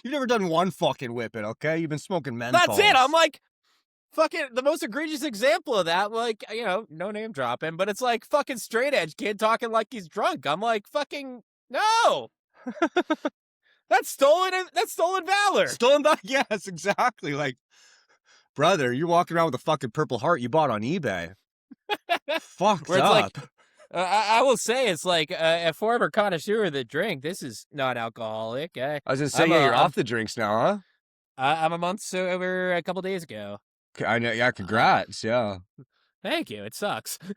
You've never done one fucking whippet, okay? You've been smoking menthols. That's it. I'm like, fucking the most egregious example of that, like, you know, no name dropping, but it's like fucking straight edge kid talking like he's drunk. I'm like, fucking no. That's stolen valor. Stolen valor. Yes, exactly. Like, brother, you're walking around with a fucking Purple Heart you bought on eBay. Fucked Where it's up. like, I will say, it's like a former connoisseur of the drink. This is not alcoholic. I was gonna say, you're off the drinks now, huh? I'm a month sober a couple days ago. I know. Yeah, congrats. Yeah. Thank you. It sucks. Do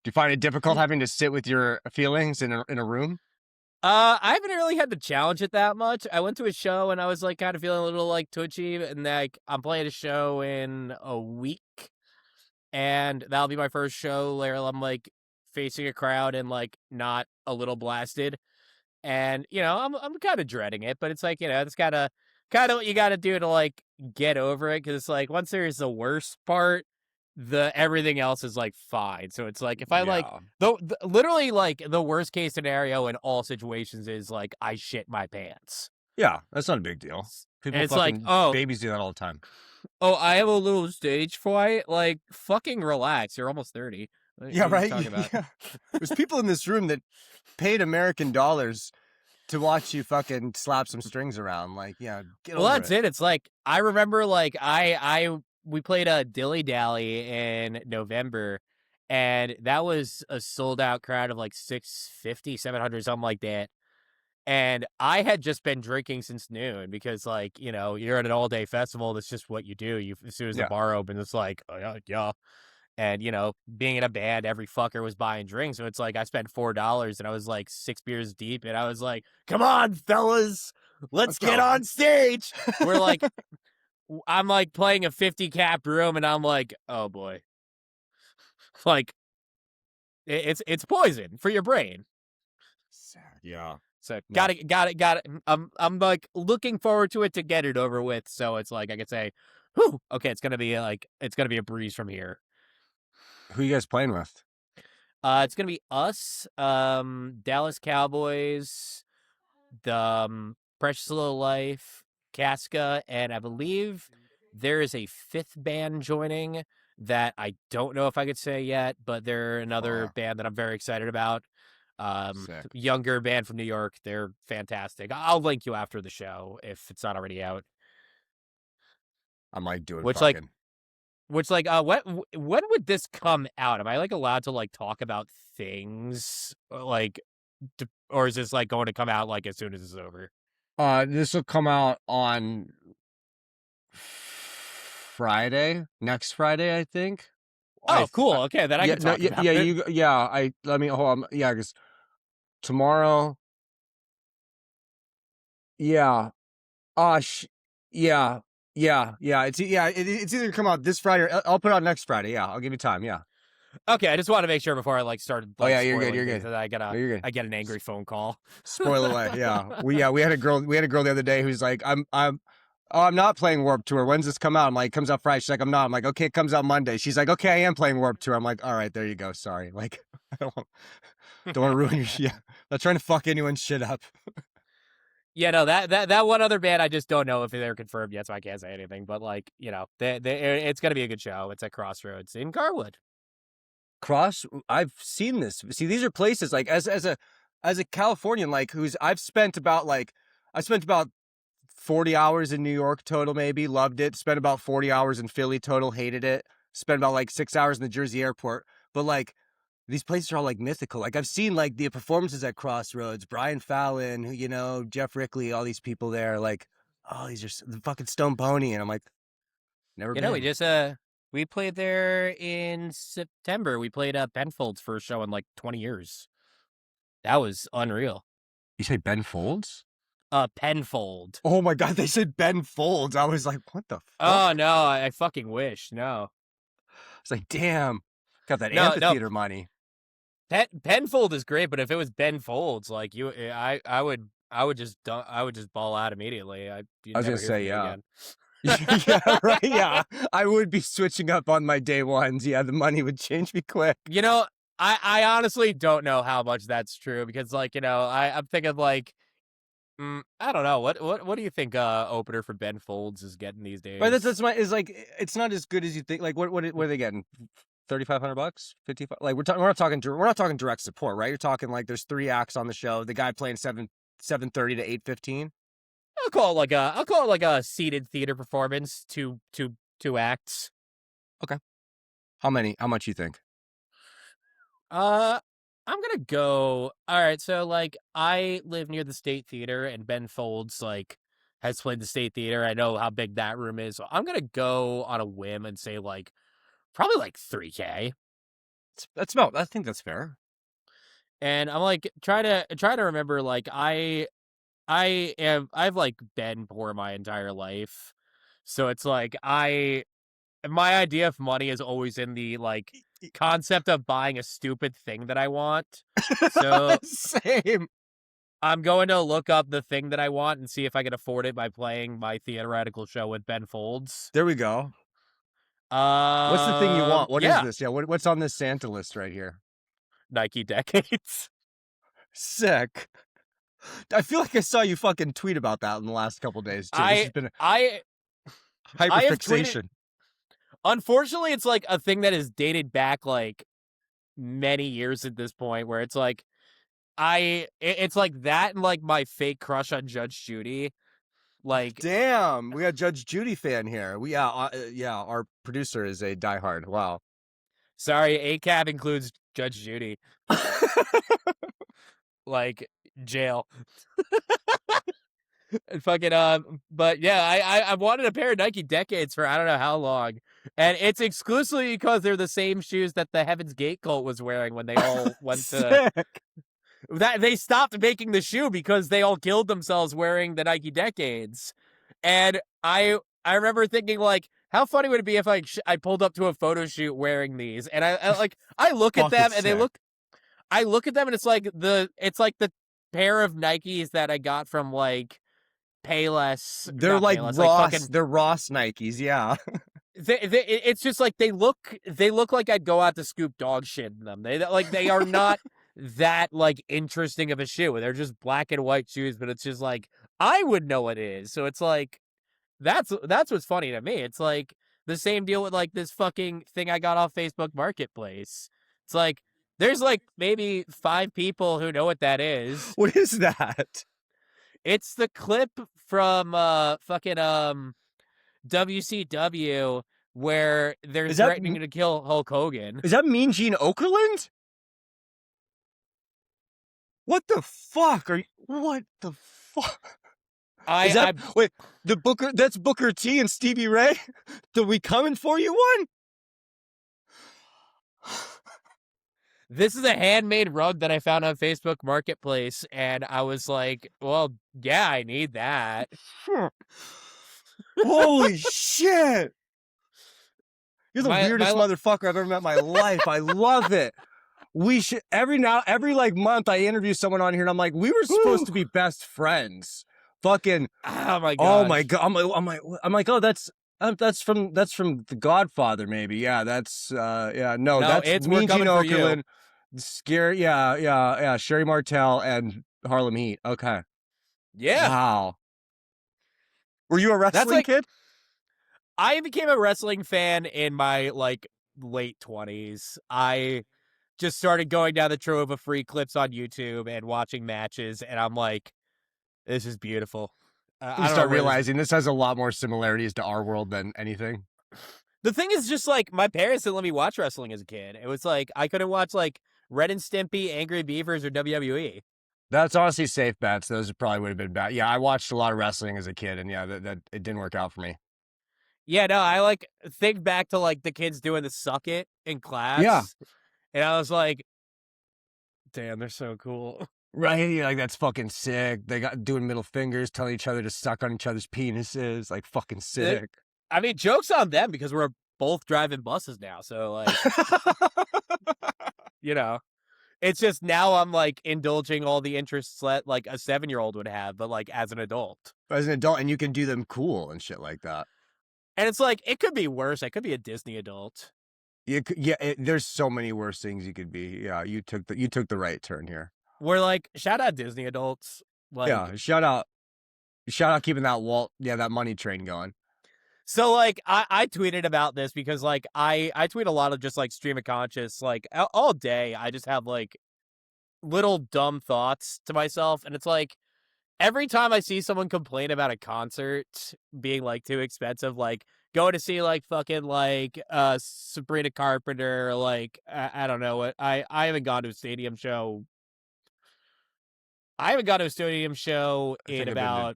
you find it difficult having to sit with your feelings in a room? I haven't really had to challenge it that much. I went to a show and I was like kind of feeling a little like twitchy, and like I'm playing a show in a week, and that'll be my first show where I'm like facing a crowd and like not a little blasted. And you know, I'm kind of dreading it, but it's like, you know, it's kind of what you got to do to like get over it, because it's like once there's the worst part, everything else is like fine. So it's like if I like literally like the worst case scenario in all situations is like I shit my pants. Yeah, that's not a big deal. People it's like, oh, babies do that all the time. Oh, I have a little stage fright. Like, fucking relax. You're almost 30. What Yeah, are you right. talking about? Yeah. There's people in this room that paid American dollars to watch you fucking slap some strings around. Like, yeah, get Well, over that's it. It's like I remember, like we played a Dilly Dally in November, and that was a sold out crowd of like 650, 700, something like that. And I had just been drinking since noon because, like, you know, you're at an all day festival. That's just what you do. You as soon as the Yeah. bar opens, it's like, oh, yeah, yeah. And you know, being in a band, every fucker was buying drinks. So it's like I spent $4 and I was like 6 beers deep, and I was like, "Come on, fellas, let's get go." on stage." We're like, I'm like playing a 50 cap room, and I'm like, oh boy, like it's poison for your brain. Sad. Yeah. So No. got it. I'm like looking forward to it to get it over with. So it's like I could say, whew, okay, it's gonna be a breeze from here. Who you guys playing with? It's gonna be us, Dallas Cowboys, the Precious Little Life, Casca, and I believe there is a fifth band joining that I don't know if I could say yet, but they're another band that I'm very excited about. Sick. Younger band from New York. They're fantastic. I'll link you after the show if it's not already out. I'm like doing Which fucking. when would this come out? Am I like allowed to like talk about things like, or is this like going to come out like as soon as it's over? This will come out on Friday, next Friday, I think. Oh, cool. Okay, then I can talk about it. Let me hold on. Yeah, because tomorrow. Yeah. Yeah. It's either come out this Friday or I'll put it out next Friday. Yeah, I'll give you time. Yeah. Okay, I just want to make sure before I like started. Like, You're good. things that I get an angry phone call. Spoil away. Yeah. We had a girl the other day who's like, I'm not playing Warped Tour. When's this come out? I'm like, it comes out Friday. She's like, I'm not. I'm like, okay, it comes out Monday. She's like, okay, I am playing Warped Tour. I'm like, all right, there you go. Sorry. Like, I don't want to ruin your shit. Not trying to fuck anyone's shit up. Yeah, no, that one other band, I just don't know if they're confirmed yet, so I can't say anything. But like, you know, it's gonna be a good show. It's at Crossroads in Garwood. I've seen this. See, these are places like as a Californian, like I've spent about 40 hours in New York total, maybe loved it. Spent about 40 hours in Philly total, hated it. Spent about like 6 hours in the Jersey airport. But like these places are all like mythical. Like I've seen like the performances at Crossroads, Brian Fallon, you know, Jeff Rickley, all these people there. Like, oh, these are the fucking Stone Pony, and I'm like, never been. You know, we played there in September. We played Penfold's first show in like 20 years. That was unreal. You say Ben Folds? Penfold. Oh my god, they said Ben Folds. I was like, what the fuck? Oh no, I fucking wish. No. It's like, damn, got that amphitheater money. Penfold is great, but if it was Ben Folds, like I would just ball out immediately. I was gonna say, yeah. Yeah, right. Yeah, I would be switching up on my day ones. Yeah, the money would change me quick. You know, I honestly don't know how much that's true because, like, you know, I'm thinking like, I don't know what do you think opener for Ben Folds is getting these days? But is like it's not as good as you think. Like what are they getting? $3,500, $55. Like we're not talking direct support, right? You're talking like there's 3 acts on the show. The guy playing 7:30 to 8:15. I'll call it like a seated theater performance, two acts. Okay. How much you think? I'm gonna go. All right, so like I live near the State Theater, and Ben Folds like has played the State Theater. I know how big that room is, so I'm gonna go on a whim and say like probably like $3,000. I think that's fair. And I'm like try to remember like I've like been poor my entire life. So it's like my idea of money is always in the like concept of buying a stupid thing that I want. So same. I'm going to look up the thing that I want and see if I can afford it by playing my theatrical show with Ben Folds. There we go. What's the thing you want? What is this? Yeah, what's on this Santa list right here? Nike Decades. Sick. I feel like I saw you fucking tweet about that in the last couple of days, too. This has been hyperfixation. Unfortunately, it's like a thing that is dated back like many years at this point where it's like it's like that and like my fake crush on Judge Judy. Like, Damn, we got Judge Judy fan here. Yeah, our producer is a diehard. Wow. sorry, ACAB includes Judge Judy. Like, jail. And fucking but yeah, I wanted a pair of Nike Decades for I don't know how long, and it's exclusively because they're the same shoes that the Heaven's Gate cult was wearing when they all went to Sick. that. They stopped making the shoe because they all killed themselves wearing the Nike Decades, and I remember thinking like, how funny would it be if I pulled up to a photo shoot wearing these, and I look at them and I look at them and it's like the pair of Nikes that I got from like Payless. They're like Payless, Ross. fucking, They're Ross Nikes. Yeah. it's just like they look like I'd go out to scoop dog shit in them. They are not that like interesting of a shoe. They're just black and white shoes, but it's just like I would know what it is. So it's like that's what's funny to me. It's like the same deal with like this fucking thing I got off Facebook Marketplace. It's like there's like maybe 5 people who know what that is. What is that? It's the clip from fucking WCW where they're threatening to kill Hulk Hogan. Is that Mean Gene Okerlund? What the fuck are you? What the fuck? Wait, the Booker? That's Booker T and Stevie Ray. We coming for you one? This is a handmade rug that I found on Facebook Marketplace, and I was like, well, yeah, I need that. Holy shit! You're the weirdest motherfucker I've ever met in my life. I love it. We should every like month I interview someone on here and I'm like, we were supposed to be best friends. Fucking oh my god. Oh my god. I'm like, oh, that's from The Godfather, maybe. Yeah, that's no, that's Mean Gene Okerlund. Scary, yeah. Sherry Martel and Harlem Heat. Okay. Yeah. Wow. Were you a wrestling kid? I became a wrestling fan in my like late 20s. I just started going down the trove of free clips on YouTube and watching matches, and I'm like, this is beautiful. You start realizing this has a lot more similarities to our world than anything. The thing is just like my parents didn't let me watch wrestling as a kid. It was like I couldn't watch like Ren and Stimpy, Angry Beavers, or WWE. That's honestly safe bets. Those probably would have been bad. Yeah, I watched a lot of wrestling as a kid, and yeah, that it didn't work out for me. Yeah, no, I like think back to like the kids doing the suck it in class. Yeah. And I was like, damn, they're so cool. Right? You're like, that's fucking sick. They got doing middle fingers, telling each other to suck on each other's penises. Like, fucking sick. I mean, joke's on them because we're both driving buses now. So, like, you know, it's just now I'm like indulging all the interests that like a 7-year-old would have, but like as an adult. As an adult, and you can do them cool and shit like that. And it's like, it could be worse. I could be a Disney adult. There's so many worse things you could be. Yeah, you took the right turn here. We're like, shout out Disney adults. Like, yeah, shout out keeping that money train going. So like I tweeted about this because like I tweet a lot of just like stream of conscious, like all day. I just have like little dumb thoughts to myself, and it's like every time I see someone complain about a concert being like too expensive, like going to see like fucking like Sabrina Carpenter, or like I don't know what I haven't gone to a stadium show. I haven't gone to a stadium show in about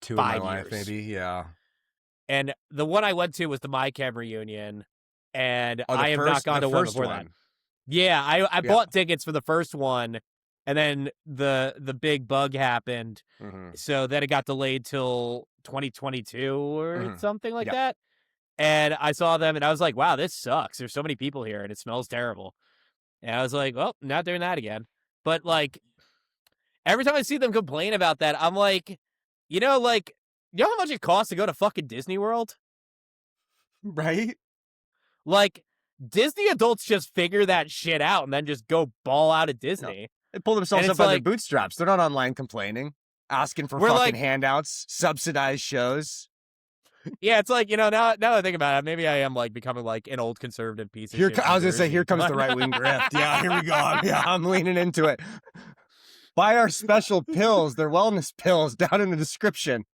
2 5 in my life, years. maybe. Yeah. And the one I went to was the MyChem reunion, and I have not gone to one before that. Yeah, I bought tickets for the first one, and then the big bug happened, so then it got delayed till 2022 or something like that. And I saw them, and I was like, wow, this sucks. There's so many people here, and it smells terrible. And I was like, well, not doing that again. But like, every time I see them complain about that, I'm like, you know how much it costs to go to fucking Disney World? Right? Like, Disney adults just figure that shit out and then just go ball out at Disney. No. They pull themselves up by their bootstraps. They're not online complaining, asking for fucking handouts, subsidized shows. Yeah, it's like, now that I think about it, maybe I am like becoming like an old conservative piece of shit. I was gonna say, here comes the right wing grift. Yeah, here we go. I'm leaning into it. Buy our special pills. They're wellness pills down in the description.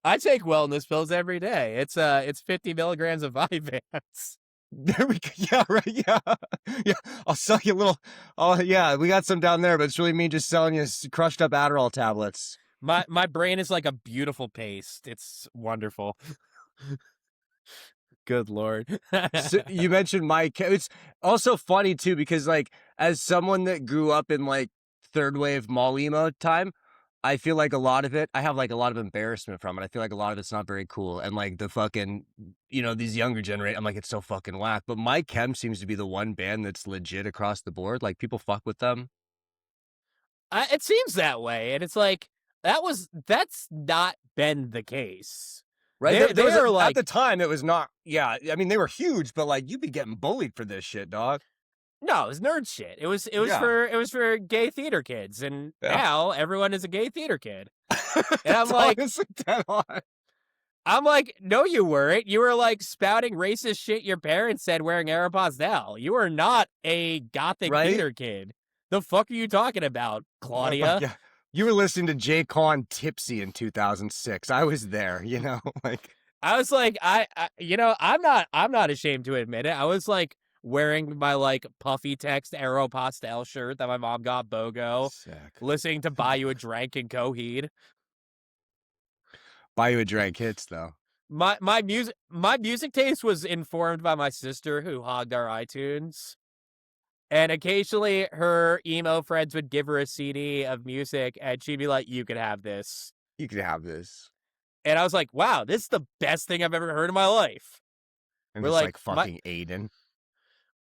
I take wellness pills every day. It's 50 milligrams of Vyvanse. There we go. Yeah, right. Yeah. Yeah. I'll sell you a little. Oh, yeah. We got some down there, but it's really me just selling you crushed up Adderall tablets. My brain is like a beautiful paste. It's wonderful. Good Lord. So you mentioned Mike. It's also funny too, because like as someone that grew up in like third wave mall emo time, I feel like a lot of it, I have like a lot of embarrassment from it. I feel like a lot of it's not very cool. And like the fucking, these younger generation, I'm like, it's so fucking whack. But My Chem seems to be the one band that's legit across the board. Like people fuck with them. It seems that way. And it's like, that's not been the case. Right? They were like, at the time, it was not, yeah. I mean, they were huge, but like you'd be getting bullied for this shit, dog. no, it was nerd shit. It was Yeah. for gay theater kids. And Yeah. now everyone is a gay theater kid. And That's I'm like, honestly dead on. no, you weren't. You were like spouting racist shit your parents said wearing Aeropostale. You are not a gothic Right? theater kid. The fuck are you talking about, Claudia? Yeah. You were listening to Jay Con Tipsy in 2006. I was there, like. I was like, I'm not ashamed to admit it. I was like wearing my like puffy text Aeropostale shirt that my mom got BOGO, Sick. listening to Buy You a Drink and Coheed. Buy You a Drink hits though. My music taste was informed by my sister who hogged our iTunes. And occasionally her emo friends would give her a CD of music and she'd be like, you could have this. You could have this. And I was like, wow, this is the best thing I've ever heard in my life. And We're it's like, like fucking Aiden.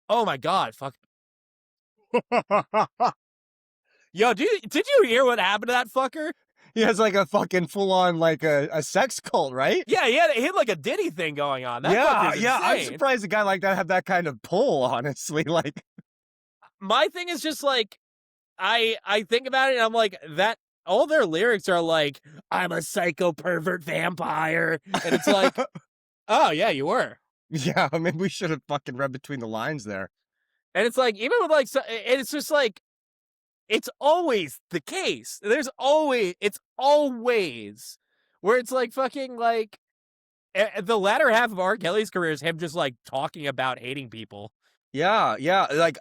Oh my God, fuck. Yo, did you hear what happened to that fucker? He has like a fucking full on like a sex cult, right? Yeah, he had like a Diddy thing going on. That fucker's I'm insane. surprised a guy like that had that kind of pull, honestly. Like, My thing is just like, I think about it and I'm like, that all their lyrics are like, I'm a psycho pervert vampire. And it's like, oh yeah, you were. yeah, maybe we should have fucking read between the lines there. And it's like, even with like, it's just like, it's always the case. It's always where it's like fucking like, the latter half of R. Kelly's career is him just like talking about hating people. Yeah. Like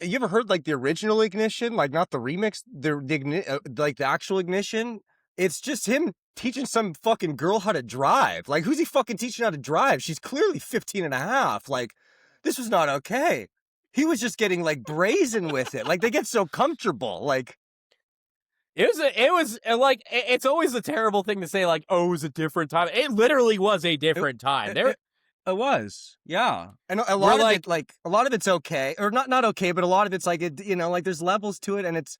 you ever heard like the original Ignition, like not the remix, like the actual Ignition? It's just him teaching some fucking girl how to drive. Like, who's he fucking teaching how to drive? She's clearly 15 and a half. Like, this was not okay. He was just getting like brazen with it. Like, they get so comfortable. Like, it was like, it's always a terrible thing to say, like, oh, it was a different time. It literally was a different time. It was, yeah, and a lot of it, like a lot of it's okay, or not okay, but a lot of it's like it, like there's levels to it, and it's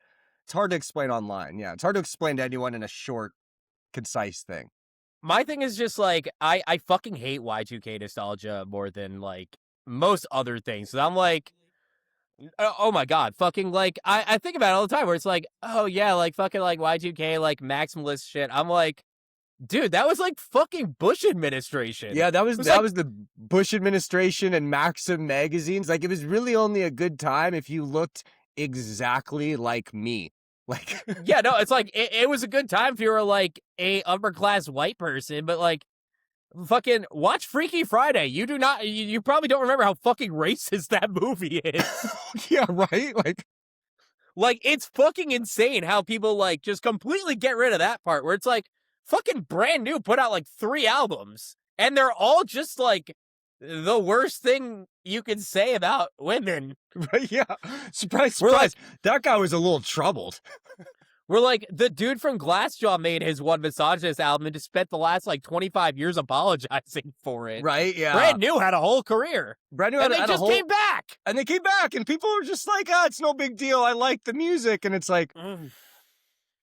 hard to explain online. Yeah, it's hard to explain to anyone in a short, concise thing. My thing is just like I fucking hate Y2K nostalgia more than like most other things. So I'm like, oh my God, fucking like I think about it all the time where it's like, oh yeah, like fucking like Y2K like maximalist shit. I'm like, dude, that was like fucking Bush administration. Yeah, that was the Bush administration and Maxim magazines. Like, it was really only a good time if you looked exactly like me. Like, yeah, no, it's like it was a good time if you were like a upper class white person, but like fucking watch Freaky Friday. You probably don't remember how fucking racist that movie is. yeah, right? Like it's fucking insane how people like just completely get rid of that part where it's like, fucking Brand New put out like 3 albums and they're all just like the worst thing you can say about women. Right? Yeah. Surprise. That guy was a little troubled. We're like, the dude from Glassjaw made his One Misogynist album and just spent the last like 25 years apologizing for it. Right? Yeah. Brand New had a whole career. Brand New and had they just came back. And they came back and people were just like, it's no big deal. I like the music. And it's like,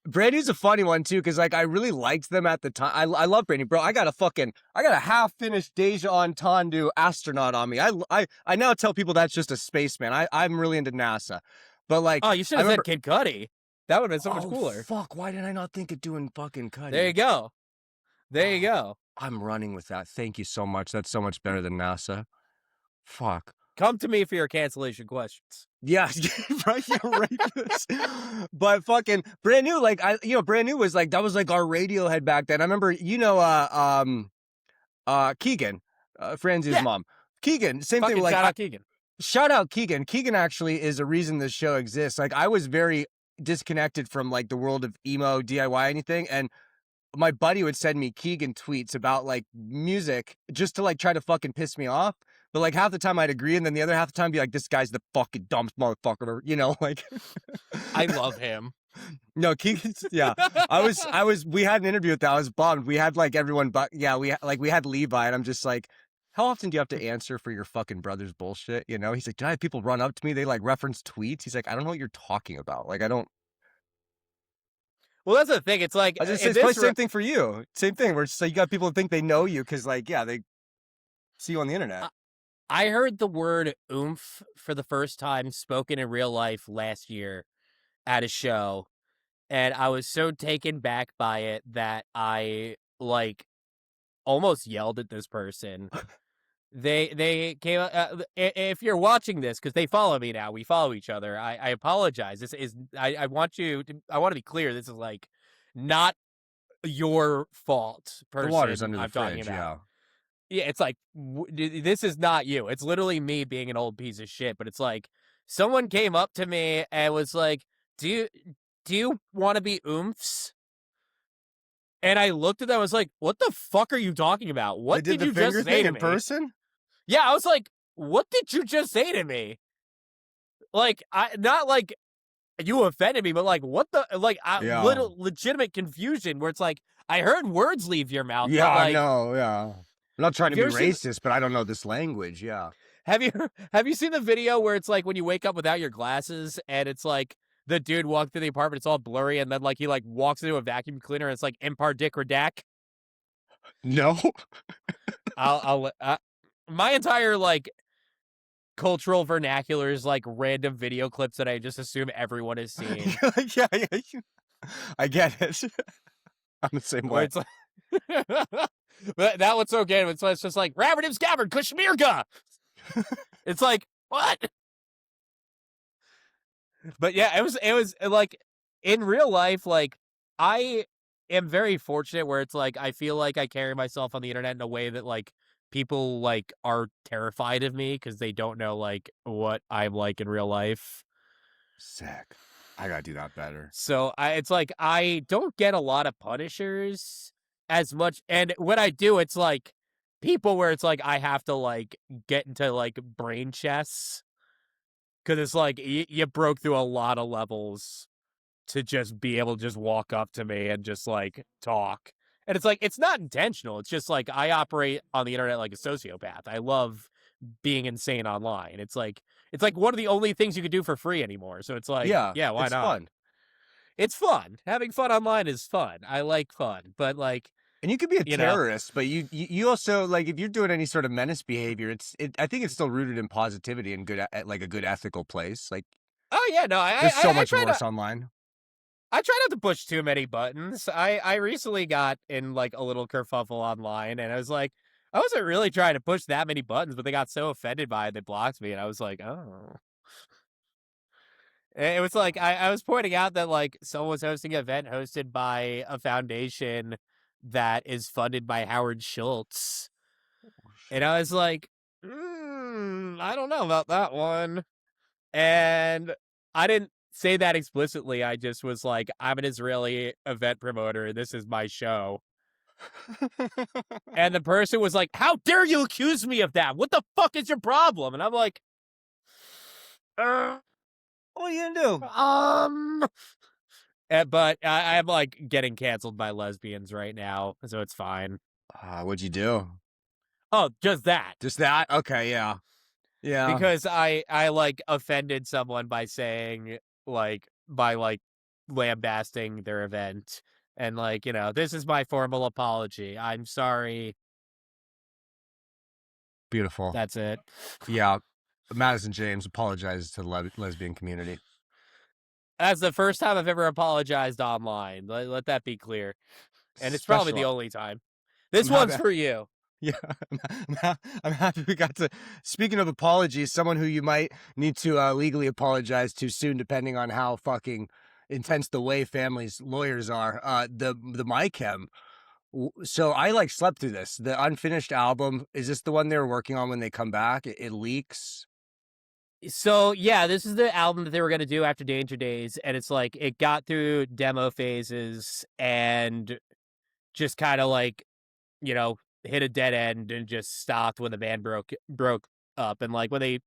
Brand New's a funny one too, because like I really liked them at the time. I love Brand New, bro. I got a half-finished Deja Entendu astronaut on me. I now tell people that's just a spaceman. I'm really into NASA, but like, oh, you should have said Kid Cudi. That would have been so much cooler. Fuck! Why did I not think of doing fucking Cudi? There you go. There you go. I'm running with that. Thank you so much. That's so much better than NASA. Fuck. Come to me for your cancellation questions. Yeah, right. You're right. But fucking brand new, like brand new was like that was like our Radiohead back then. I remember, Keegan, Franzi's Yeah. mom. Keegan, same Fucking thing. Like, shout out Keegan. shout out Keegan. Keegan actually is a reason this show exists. Like, I was very disconnected from like the world of emo, DIY, anything, and my buddy would send me Keegan tweets about like music just to like try to fucking piss me off. But like half the time I'd agree, and then the other half the time be like, this guy's the fucking dumbest motherfucker, like. I love him. No, Keegan's, yeah. We had an interview with that. I was bummed. We had like everyone, but yeah, we had Levi, and I'm just like, how often do you have to answer for your fucking brother's bullshit? He's like, do I have people run up to me? They like reference tweets. He's like, I don't know what you're talking about. Like, I don't. Well, that's the thing. It's like, I just say it's probably the same thing for you. Same thing. Where it's like you got people who think they know you because, like, yeah, they see you on the internet. I heard the word oomph for the first time spoken in real life last year at a show, and I was so taken back by it that I like almost yelled at this person. They came. If you're watching this, because they follow me now, we follow each other. I apologize. This is I want to be clear. This is like not your fault. Person The water's under the I'm fridge. talking about. Yeah, it's like, this is not you. It's literally me being an old piece of shit. But it's like, someone came up to me and was like, do you want to be oomphs? And I looked at them and was like, what the fuck are you talking about? What did you just say to me? In person? Yeah, I was like, what did you just say to me? Like, not like you offended me, but like, what the, like, little legitimate confusion where it's like, I heard words leave your mouth. Yeah, but like, I know, yeah. I'm not trying to be Have you ever racist, but I don't know this language. Yeah. Have you seen the video where it's like when you wake up without your glasses and it's like the dude walked through the apartment, it's all blurry, and then like he like walks into a vacuum cleaner and it's like impar dick redact? No. My entire like cultural vernacular is like random video clips that I just assume everyone has seen. yeah. I get it. I'm the same way. It's like, but that one's so good. It's just like Rabbit Scabbard Kashmirga. It's like, what? But yeah, it was like in real life, like I am very fortunate where it's like I feel like I carry myself on the internet in a way that like people like are terrified of me because they don't know like what I'm like in real life. Sick. I gotta do that better. So it's like I don't get a lot of punishers as much, and when I do, it's like people where it's like I have to like get into like brain chess because it's like you broke through a lot of levels to just be able to just walk up to me and just like talk, and it's like it's not intentional. It's just like I operate on the internet like a sociopath. I love being insane online. It's like one of the only things you can do for free anymore. So it's like, yeah, why it's not? Fun. It's fun. Having fun online is fun. I like fun, but like, and you could be a terrorist, but you also like if you're doing any sort of menace behavior, I think it's still rooted in positivity and good, like a good ethical place. Like, oh yeah, no, there's so much worse online. I try not to push too many buttons. I recently got in like a little kerfuffle online, and I was like, I wasn't really trying to push that many buttons, but they got so offended by it they blocked me, and I was like, oh. It was like I was pointing out that like someone was hosting an event hosted by a foundation that is funded by Howard Schultz, and I was like, I don't know about that one, and I didn't say that explicitly. I just was like, I'm an Israeli event promoter. This is my show. And the person was like, how dare you accuse me of that? What the fuck is your problem? And I'm like, what are you gonna do? But I'm like getting canceled by lesbians right now, so it's fine. What'd you do? Oh, just that. Just that? Okay, yeah. Yeah. Because I like offended someone by saying by lambasting their event. And like, this is my formal apology. I'm sorry. Beautiful. That's it. Yeah. Madison James apologizes to the lesbian community. That's the first time I've ever apologized online. Let that be clear. And it's probably the only time. This I'm one's happy- for you. Yeah, I'm happy we got to. Speaking of apologies, someone who you might need to legally apologize to soon, depending on how fucking intense the way families lawyers are. The MyChem. So I like slept through this. The unfinished album, is this the one they were working on when they come back? It leaks. So yeah, this is the album that they were gonna do after Danger Days, and it's like it got through demo phases and just kind of like, hit a dead end and just stopped when the band broke up. And like when they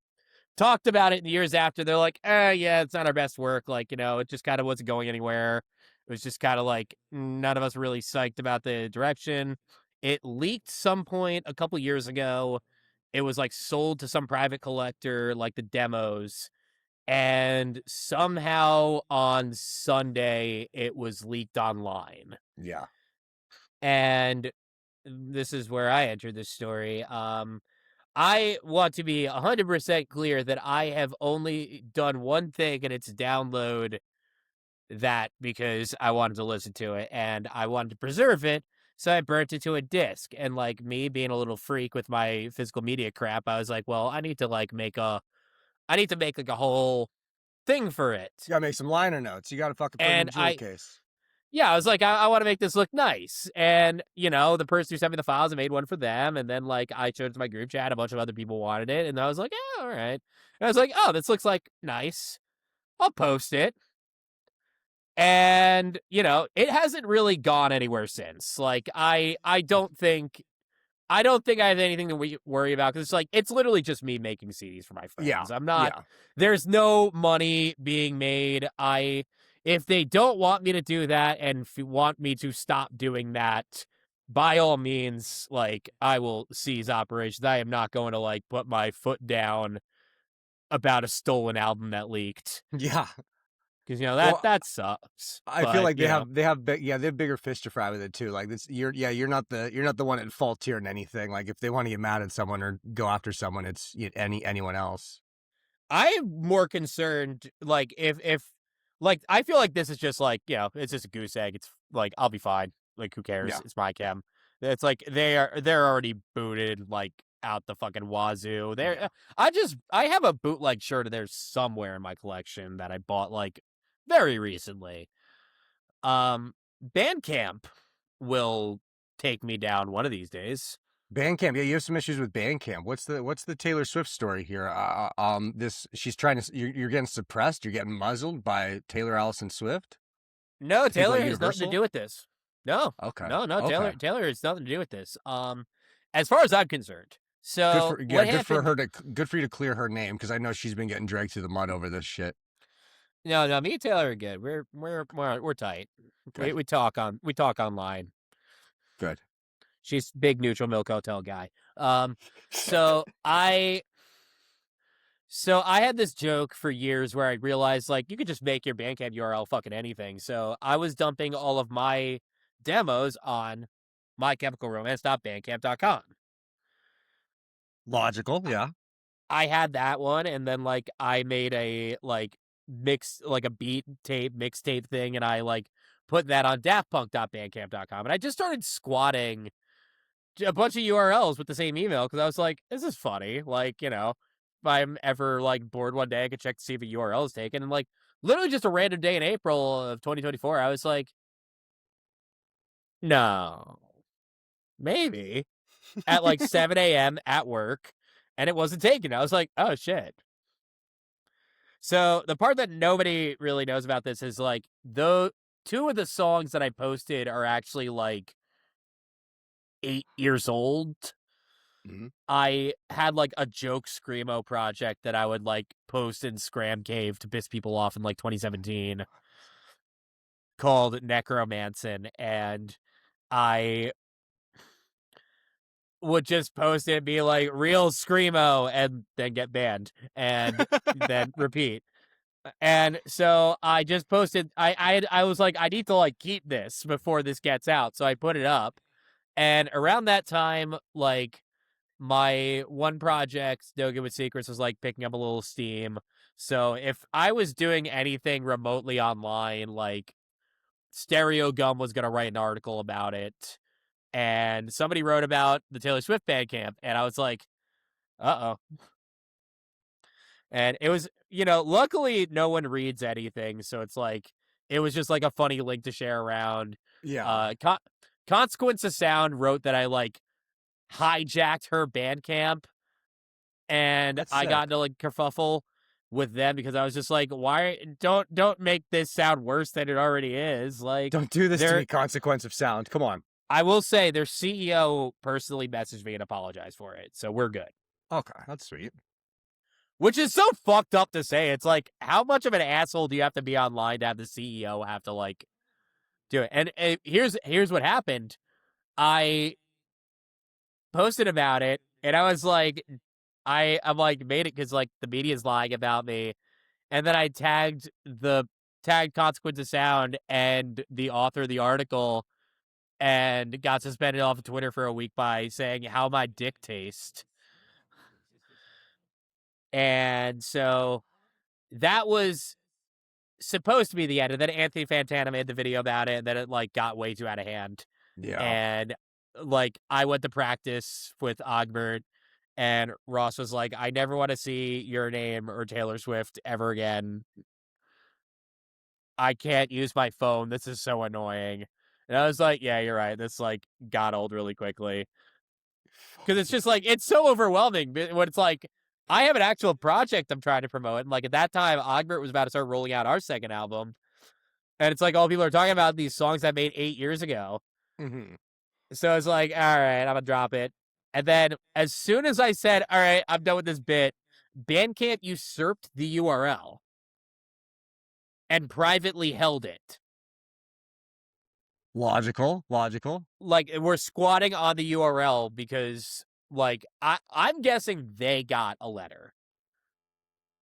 talked about it in the years after, they're like, yeah, it's not our best work. Like, it just kind of wasn't going anywhere. It was just kind of like none of us really psyched about the direction. It leaked some point a couple years ago. It was like sold to some private collector, like the demos. And somehow on Sunday, it was leaked online. Yeah. And this is where I entered this story. I want to be 100% clear that I have only done one thing, and it's download that because I wanted to listen to it and I wanted to preserve it. So I burnt it to a disc. And like me being a little freak with my physical media crap, I was like, well, I need to make like a whole thing for it. You gotta make some liner notes. You gotta fucking put it in And the jewel case. Yeah, I was like, I want to make this look nice. And, the person who sent me the files, I made one for them. And then, like, I showed it to my group chat. A bunch of other people wanted it. And I was like, yeah, all right. And I was like, oh, this looks like nice. I'll post it. And, it hasn't really gone anywhere since. Like, I don't think I have anything to worry about because it's literally just me making CDs for my friends. Yeah. I'm not, There's no money being made. If they don't want me to do that and want me to stop doing that, by all means, like, I will cease operations. I am not going to put my foot down about a stolen album that leaked. Yeah. Because that sucks. I feel like they have bigger fish to fry with it too. Like this, you're not the one at fault here in anything. Like if they want to get mad at someone or go after someone, it's anyone else. I'm more concerned, like, if I feel like this is just it's just a goose egg. It's like, I'll be fine. Like, who cares? Yeah. It's my chem. It's like they're already booted out the fucking wazoo. I have a bootleg shirt of theirs somewhere in my collection that I bought very recently. Bandcamp will take me down one of these days. Bandcamp, yeah, you have some issues with Bandcamp. What's the Taylor Swift story here? She's trying to. You're getting suppressed. You're getting muzzled by Taylor Allison Swift. No, Taylor has Universal? nothing to do with this. No. Okay. No. Okay. Taylor has nothing to do with this. As far as I'm concerned. So good for you to clear her name because I know she's been getting dragged through the mud over this shit. No, me and Taylor are good. We're tight. We talk online. Good. She's big Neutral Milk Hotel guy. So I had this joke for years where I realized you could just make your Bandcamp URL fucking anything. So I was dumping all of my demos on mychemicalromance.bandcamp.com. Logical, yeah. I had that one, and then I made a mix a beat tape mixtape thing, and I put that on daftpunk.bandcamp.com, and I just started squatting a bunch of URLs with the same email because I was like, this is funny. If I'm ever bored one day, I could check to see if a URL is taken. And literally just a random day in April of 2024, I was like, no, maybe at 7 a.m. at work, and it wasn't taken. I was like, oh shit. So the part that nobody really knows about this is two of the songs that I posted are actually 8 years old. Mm-hmm. I had a joke screamo project that I would post in Scram Cave to piss people off in 2017 called Necromanson, and I would just post it and be real screamo and then get banned and then repeat. And so I just posted, I was like, I need to keep this before this gets out. So I put it up, and around that time, my one project, No Good With Secrets, was picking up a little steam. So if I was doing anything remotely online, Stereogum was going to write an article about it. and somebody wrote about the Taylor Swift Bandcamp, and I was like, uh-oh. And it was, luckily no one reads anything, so it's like, it was just like a funny link to share around. Yeah. Consequence of Sound wrote that I like hijacked her Bandcamp, and That's I sick. got into like kerfuffle with them because I was just like, why don't make this sound worse than it already is? Like, Don't do this to me, Consequence of Sound. Come on. I will say their CEO personally messaged me and apologized for it, so we're good. Okay, that's sweet. Which is so fucked up to say. It's like, how much of an asshole do you have to be online to have the CEO have to like do it? And here's what happened. I posted about it, and I was like, I'm like made it because like the media's lying about me, and then I tagged Consequence of Sound and the author of the article, and got suspended off of Twitter for a week by saying how my dick tastes. And so that was supposed to be the end. And then Anthony Fantana made the video about it, and then it like got way too out of hand. Yeah. And like I went to practice with Ogbert, and Ross was like, I never want to see your name or Taylor Swift ever again. I can't use my phone. This is so annoying. And I was like, yeah, you're right. This like got old really quickly. Because it's just like, it's so overwhelming when it's like, I have an actual project I'm trying to promote. And like at that time, Ogbert was about to start rolling out our second album. And it's like, all people are talking about these songs I made 8 years ago. Mm-hmm. So it's like, all right, I'm going to drop it. And then as soon as I said, all right, I'm done with this bit, Bandcamp usurped the URL and privately held it. Logical. Like, we're squatting on the URL because, like, I'm guessing they got a letter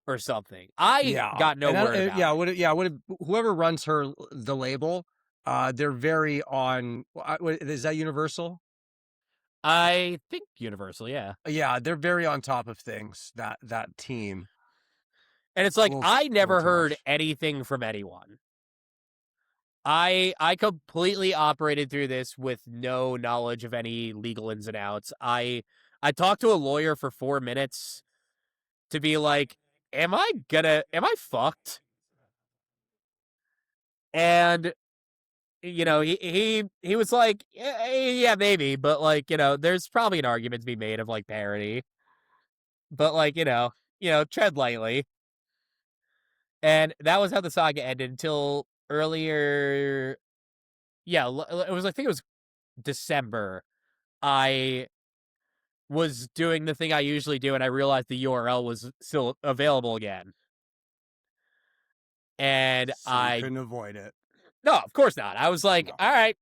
or something. I got no word about it. Whoever runs the label, they're very on. Is that Universal? I think Universal, yeah. Yeah, they're very on top of things. That team. And it's like, I never heard anything from anyone. I completely operated through this with no knowledge of any legal ins and outs. I talked to a lawyer for 4 minutes to be like, am I fucked? And he was like, yeah, maybe, but like, there's probably an argument to be made of like parody. But like, tread lightly. And that was how the saga ended until earlier. Yeah, it was, I think it was December. I was doing the thing I usually do, and I realized the URL was still available again. And So I couldn't avoid it. No, of course not. I was like, all right.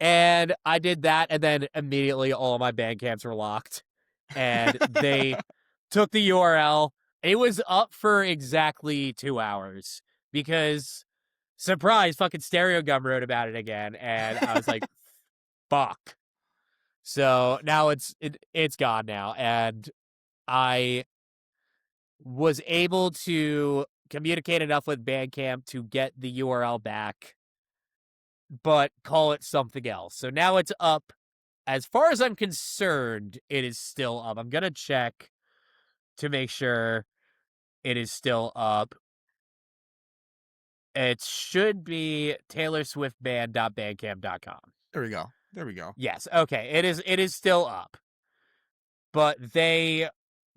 And I did that, and then immediately all of my Bandcamps were locked. And they took the URL. It was up for exactly 2 hours because, surprise, fucking Stereogum wrote about it again. And I was like, fuck. So now it's gone now. And I was able to communicate enough with Bandcamp to get the URL back, but call it something else. So now it's up. As far as I'm concerned, it is still up. I'm going to check to make sure it is still up. It should be taylorswiftband.bandcamp.com. There we go. Yes. Okay. It is still up. But they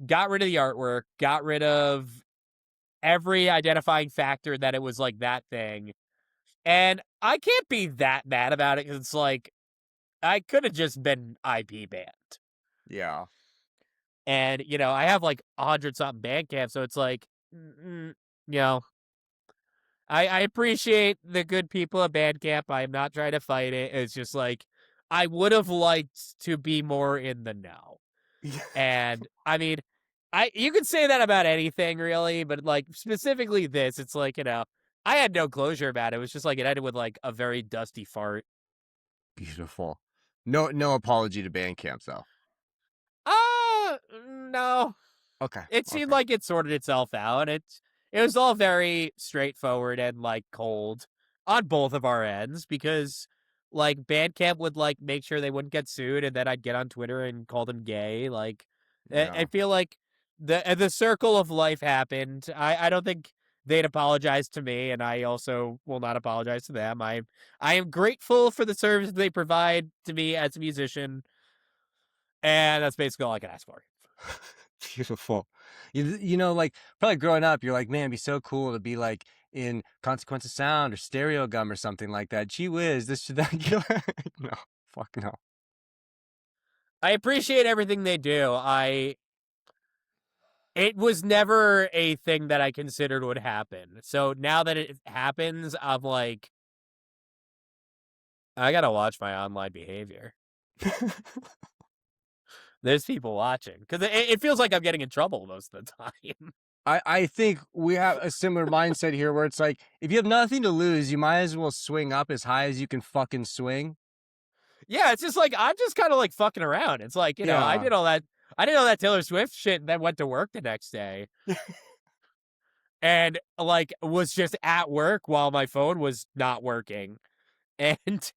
got rid of the artwork, got rid of every identifying factor that it was like that thing. And I can't be that mad about it because it's like, I could have just been IP banned. Yeah. And, I have like 100-something Bandcamp, so it's like, I appreciate the good people at Bandcamp. I'm not trying to fight it. It's just like, I would have liked to be more in the know. And, I mean, you could say that about anything, really, but, like, specifically this, it's like, I had no closure about it. It was just like, it ended with, like, a very dusty fart. Beautiful. No apology to Bandcamp, though. No. Okay. It seemed like it sorted itself out. It was all very straightforward and, like, cold on both of our ends because like Bandcamp would like make sure they wouldn't get sued, and then I'd get on Twitter and call them gay. Like, I Yeah. feel like the circle of life happened. I don't think they'd apologize to me, and I also will not apologize to them. I am grateful for the service they provide to me as a musician, and that's basically all I can ask for. Beautiful. You know, like probably growing up, you're like, man, it'd be so cool to be like in Consequence of Sound or Stereogum or something like that. Gee whiz, this should that. No, fuck no. I appreciate everything they do. It was never a thing that I considered would happen. So now that it happens, I'm like, I gotta watch my online behavior. There's people watching because it feels like I'm getting in trouble most of the time. I think we have a similar mindset here where it's like, if you have nothing to lose, you might as well swing up as high as you can fucking swing. Yeah, it's just like I'm just kind of like fucking around. It's like, I Yeah. did all that. I did all that Taylor Swift shit and then went to work the next day. And like was just at work while my phone was not working. And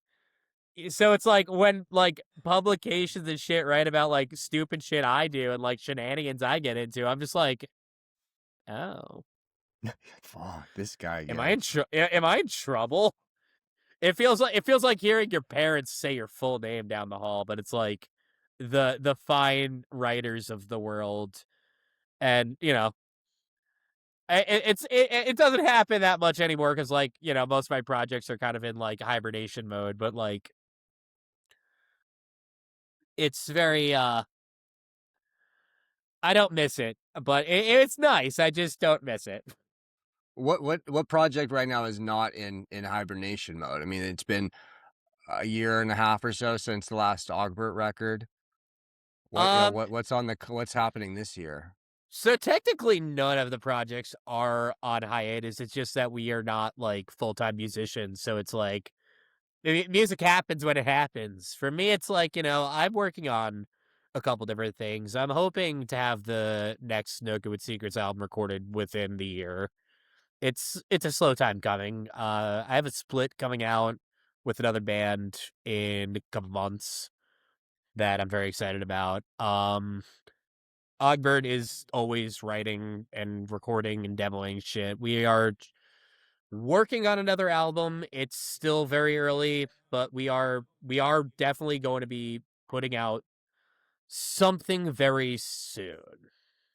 so it's like when like publications and shit write about like stupid shit I do and like shenanigans I get into, I'm just like, oh, Fuck this guy am again. am I in trouble? It feels like hearing your parents say your full name down the hall, but it's like the fine writers of the world, and it doesn't happen that much anymore because like most of my projects are kind of in like hibernation mode, but like it's very I don't miss it, but it's nice. I just don't miss it. What project right now is not in hibernation mode? I mean, it's been a year and a half or so since the last Ogbert record. Um, What's happening this year? so technically none of the projects are on hiatus. It's just that we are not like full-time musicians. So it's like music happens when it happens. For me, it's like, I'm working on a couple different things. I'm hoping to have the next No Good With Secrets album recorded within the year. It's a slow time coming. I have a split coming out with another band in a couple months that I'm very excited about. Ogbert is always writing and recording and demoing shit. We are working on another album. It's still very early, but we are definitely going to be putting out something very soon.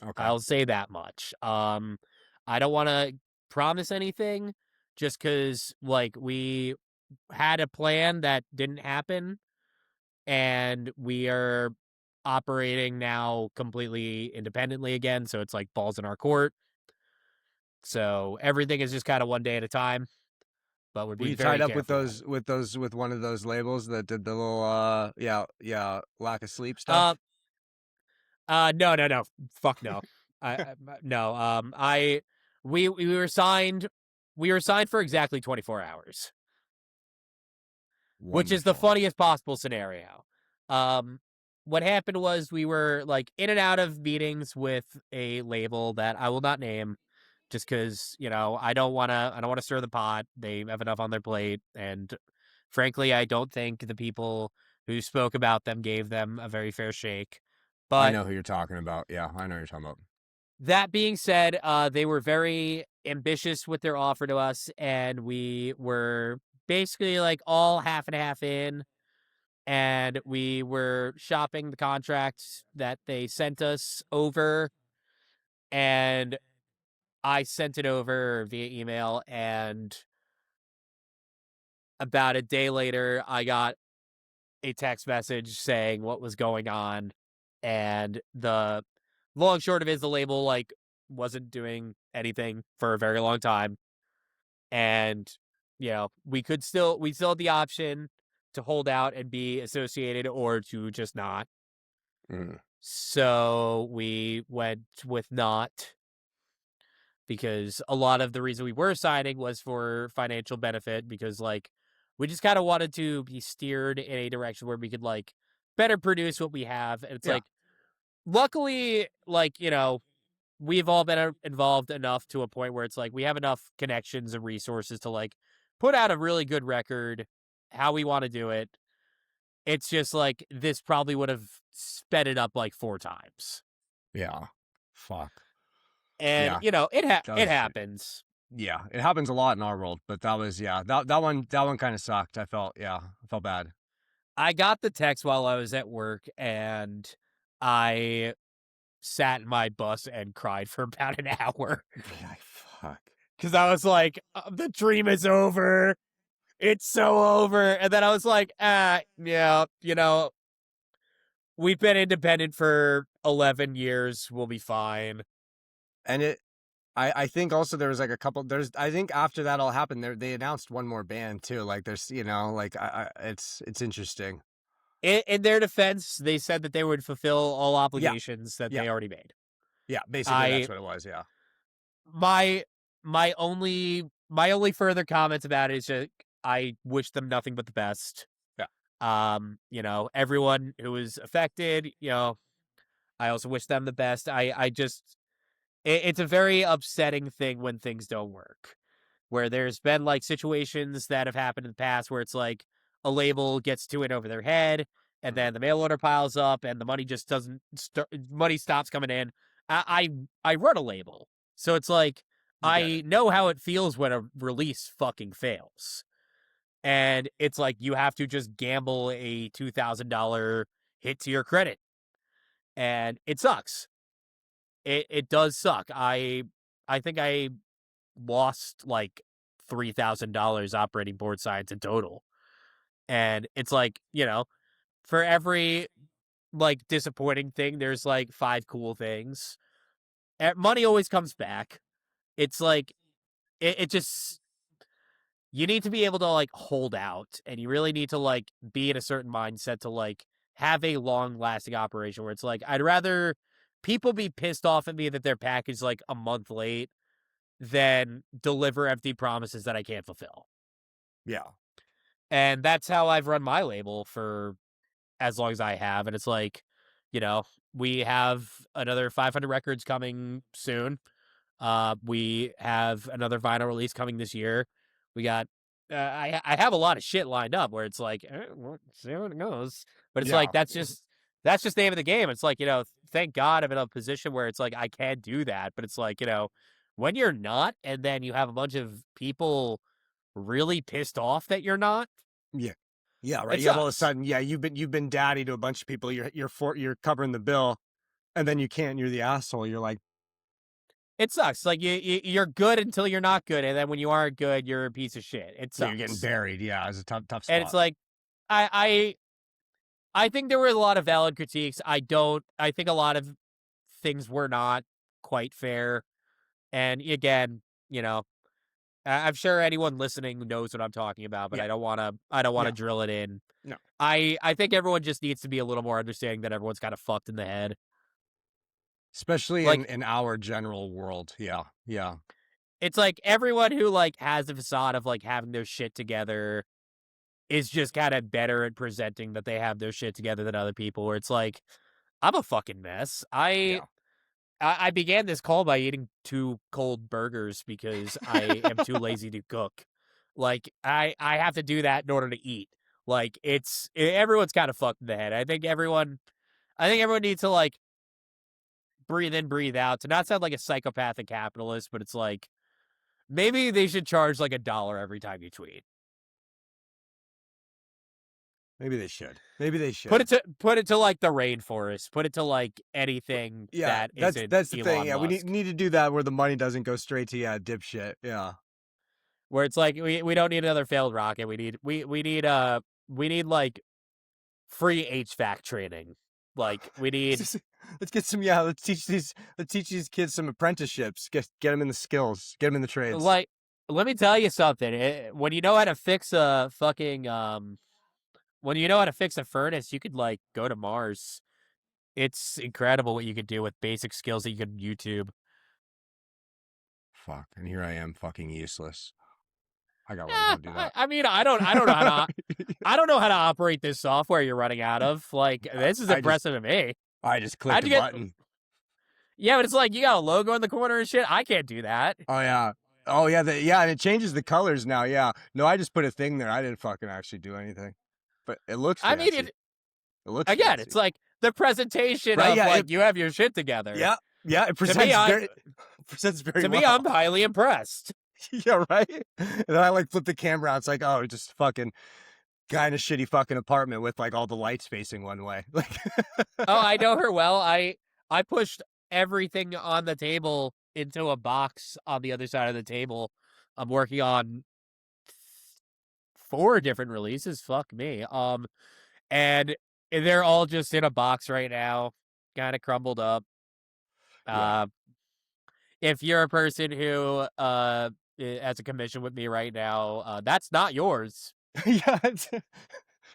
Okay. I'll say that much. I don't want to promise anything just cuz like we had a plan that didn't happen and we are operating now completely independently again, so it's like balls in our court. So everything is just kind of one day at a time, but we're Were being you tied very up with careful about it. with one of those labels that did the little lack of sleep Uh, stuff? no, fuck no. No. We were signed. We were signed for exactly 24 hours, which is the Wonderful. funniest possible scenario. Um, what happened was we were like in and out of meetings with a label that I will not name, just because I don't want to stir the pot. They have enough on their plate, and frankly, I don't think the people who spoke about them gave them a very fair shake. I But know who you're talking about. Yeah, I know who you're talking about. that being said, they were very ambitious with their offer to us, and we were basically like all half and half in, and we were shopping the contract that they sent us over, and I sent it over via email, and about a day later, I got a text message saying what was going on, and the long short of it is the label like wasn't doing anything for a very long time, and we still had the option to hold out and be associated or to just not. Mm. So we went with not because a lot of the reason we were signing was for financial benefit because like we just kind of wanted to be steered in a direction where we could like better produce what we have. And it's Yeah. like luckily like we've all been involved enough to a point where it's like we have enough connections and resources to like put out a really good record how we want to do it. It's just like this probably would have sped it up like 4 times. Yeah. Fuck. And Yeah. you know, it That it was- happens. Yeah, it happens a lot in our world, but that was that one kind of sucked. I felt bad. I got the text while I was at work, and I sat in my bus and cried for about an hour Yeah, fuck. because I was like, the dream is over. It's so over. And then I was like, yeah, you know, we've been independent for 11 years. We'll be fine. And I think also there was like a couple. I think after that all happened, they announced one more band too. Like there's like it's interesting. In their defense, they said that they would fulfill all obligations that Yeah. they already made. Yeah, basically that's what it was. Yeah. My only further comments about it is just I wish them nothing but the best. Yeah. You know, everyone who was affected, you know, I also wish them the best. I just it's a very upsetting thing when things don't work. Where there's been like situations that have happened in the past where it's like a label gets too in over their head and then the mail order piles up and the money just doesn't money stops coming in. I run a label. So it's like I know how it feels when a release fucking fails. And it's like you have to just gamble a $2,000 hit to your credit. And it sucks. It does suck. I think I lost like $3,000 operating board signs in total. And it's like, you know, for every like disappointing thing, there's like 5 cool things. Money always comes back. It's like, it just, you need to be able to like hold out, and you really need to like be in a certain mindset to like have a long lasting operation where it's like, I'd rather people be pissed off at me that their package like a month late than deliver empty promises that I can't fulfill. Yeah. And that's how I've run my label for as long as I have. And it's like, you know, we have another 500 records coming soon. We have another vinyl release coming this year. We got, I have a lot of shit lined up where it's like, we'll see how it goes. But it's like, that's just the name of the game. It's like, you know, thank God I'm in a position where it's like, I can do that. But it's like, you know, when you're not, and then you have a bunch of people really pissed off that you're not. Yeah. Yeah, right. It You have all of a sucks. sudden, you've been daddy to a bunch of people. You're covering the bill, and then you can't. You're the asshole. You're like, It sucks. Like you're good until you're not good, and then when you aren't good, you're a piece of shit. It sucks. you're getting buried. Yeah, it's a tough spot. And it's like, I think there were a lot of valid critiques. I think a lot of things were not quite fair. And again, you know, I'm sure anyone listening knows what I'm talking about, but I don't want to drill it in. No. I think everyone just needs to be a little more understanding that everyone's kind of fucked in the head. Especially like, in our general world. Yeah. Yeah. It's like everyone who like has the facade of like having their shit together is just kind of better at presenting that they have their shit together than other people, where it's like, I'm a fucking mess. I began this call by eating 2 cold burgers because I am too lazy to cook. Like, I have to do that in order to eat. Like, everyone's kind of fucked in the head. I think everyone needs to like breathe in, breathe out, to not sound like a psychopathic capitalist, but it's like, maybe they should charge like $1 every time you tweet. Maybe they should. Put it to like the rainforest. Put it to like anything that isn't that's the Elon thing. Yeah, we Musk. need to do that where the money doesn't go straight to dipshit. Yeah. Where it's like we don't need another failed rocket. We need like free HVAC training. Like we need. Let's get some. Yeah, let's teach these kids some apprenticeships. Get them in the skills. Get them in the trades. Like, let me tell you something. When you know how to fix a fucking when you know how to fix a furnace, you could like go to Mars. It's incredible what you could do with basic skills that you could YouTube. Fuck, and here I am, fucking useless. I got to do that. I mean, I don't know how to I don't know how to operate this software you're running out of. Like, this is impressive to me. I just clicked the button. Yeah, but it's like you got a logo in the corner and shit. I can't do that. Oh yeah. Oh yeah, and it changes the colors now. Yeah, no, I just put a thing there. I didn't fucking actually do anything, but it looks I fancy. mean, It looks again, fancy. it's like the presentation Right, of yeah, like you have your shit together. Yeah, it To me, presents very to well. me, I'm highly impressed. Yeah, right. And then I like flip the camera out. It's like, oh, just fucking guy in a shitty fucking apartment with like all the lights facing one way. Like, Oh, I know her well. I pushed everything on the table into a box on the other side of the table. I'm working on 4 different releases. Fuck me. And they're all just in a box right now, kind of crumbled up. Yeah. If you're a person who has a commission with me right now, that's not yours. Yeah,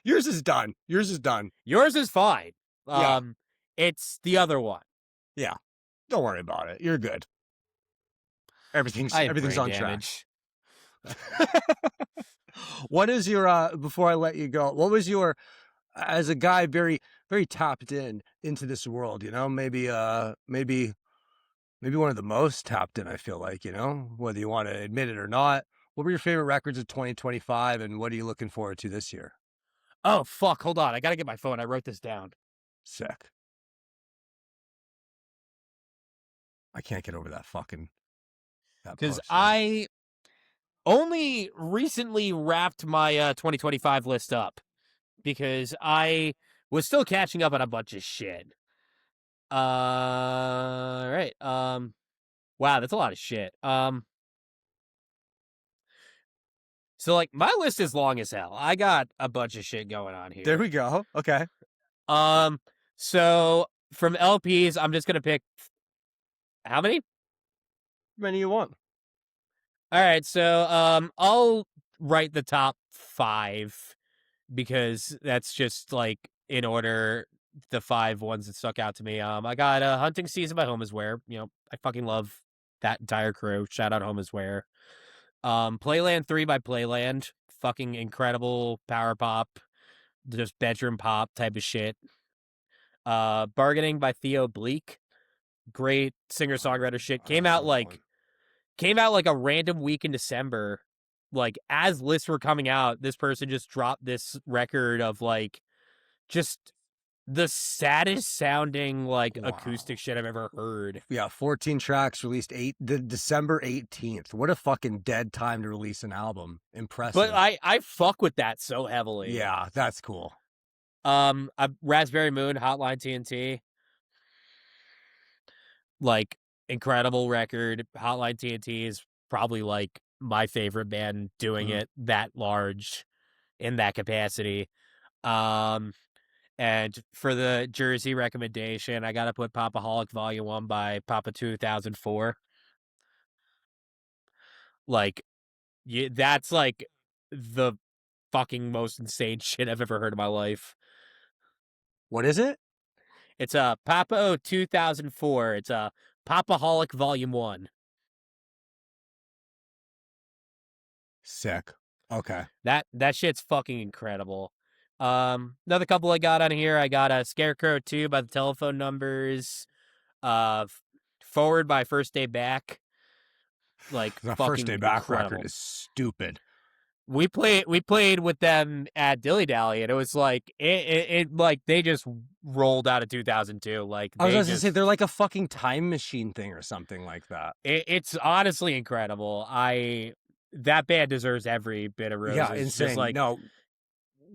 yours is done. Yours is done. Yours is fine. Yeah. It's the other one. Yeah, don't worry about it. You're good. Everything's I have brain on damage. track. What is your before I let you go? What was your as a guy very very tapped into this world? You know, maybe one of the most tapped in. I feel like, you know, whether you want to admit it or not. What were your favorite records of 2025, and what are you looking forward to this year? Oh, fuck. Hold on. I gotta get my phone. I wrote this down. Sick. I can't get over that fucking. Because I only recently wrapped my 2025 list up. Because I was still catching up on a bunch of shit. Right. Wow, that's a lot of shit. So like my list is long as hell. I got a bunch of shit going on here. There we go. Okay. So from LPs, I'm just gonna pick how many? Many you want. All right, so I'll write the top 5 because that's just like in order the 5 ones that stuck out to me. I got Hunting Season by Home Is Where. You know, I fucking love that entire crew. Shout out Home Is Where. Playland 3 by Playland. Fucking incredible power pop, just bedroom pop type of shit. Bargaining by Theo Bleak. Great singer-songwriter shit. Came out like a random week in December. Like as lists were coming out, this person just dropped this record of like just the saddest sounding like acoustic shit I've ever heard. Yeah, 14 tracks released December 18th. What a fucking dead time to release an album. Impressive. But I fuck with that so heavily. Yeah, that's cool. Raspberry Moon, Hotline TNT. Like incredible record. Hotline TNT is probably like my favorite band doing it that large in that capacity. And for the Jersey recommendation, I gotta put Popaholic Volume 1 by Papa 2004. Like, that's like the fucking most insane shit I've ever heard in my life. What is it? It's a Papa 2004. It's a Popaholic Volume 1. Sick. Okay. That shit's fucking incredible. Another couple I got on here. I got a Scarecrow 2 by the Telephone Numbers. Forward by First Day Back. Like The fucking First Day Back incredible. record is stupid. We played with them at Dilly Dally, and it was like it like they just rolled out of 2002. Like I was going to say they're like a fucking time machine thing or something like that. It's honestly incredible. That band deserves every bit of roses. Yeah, insane. Just like no,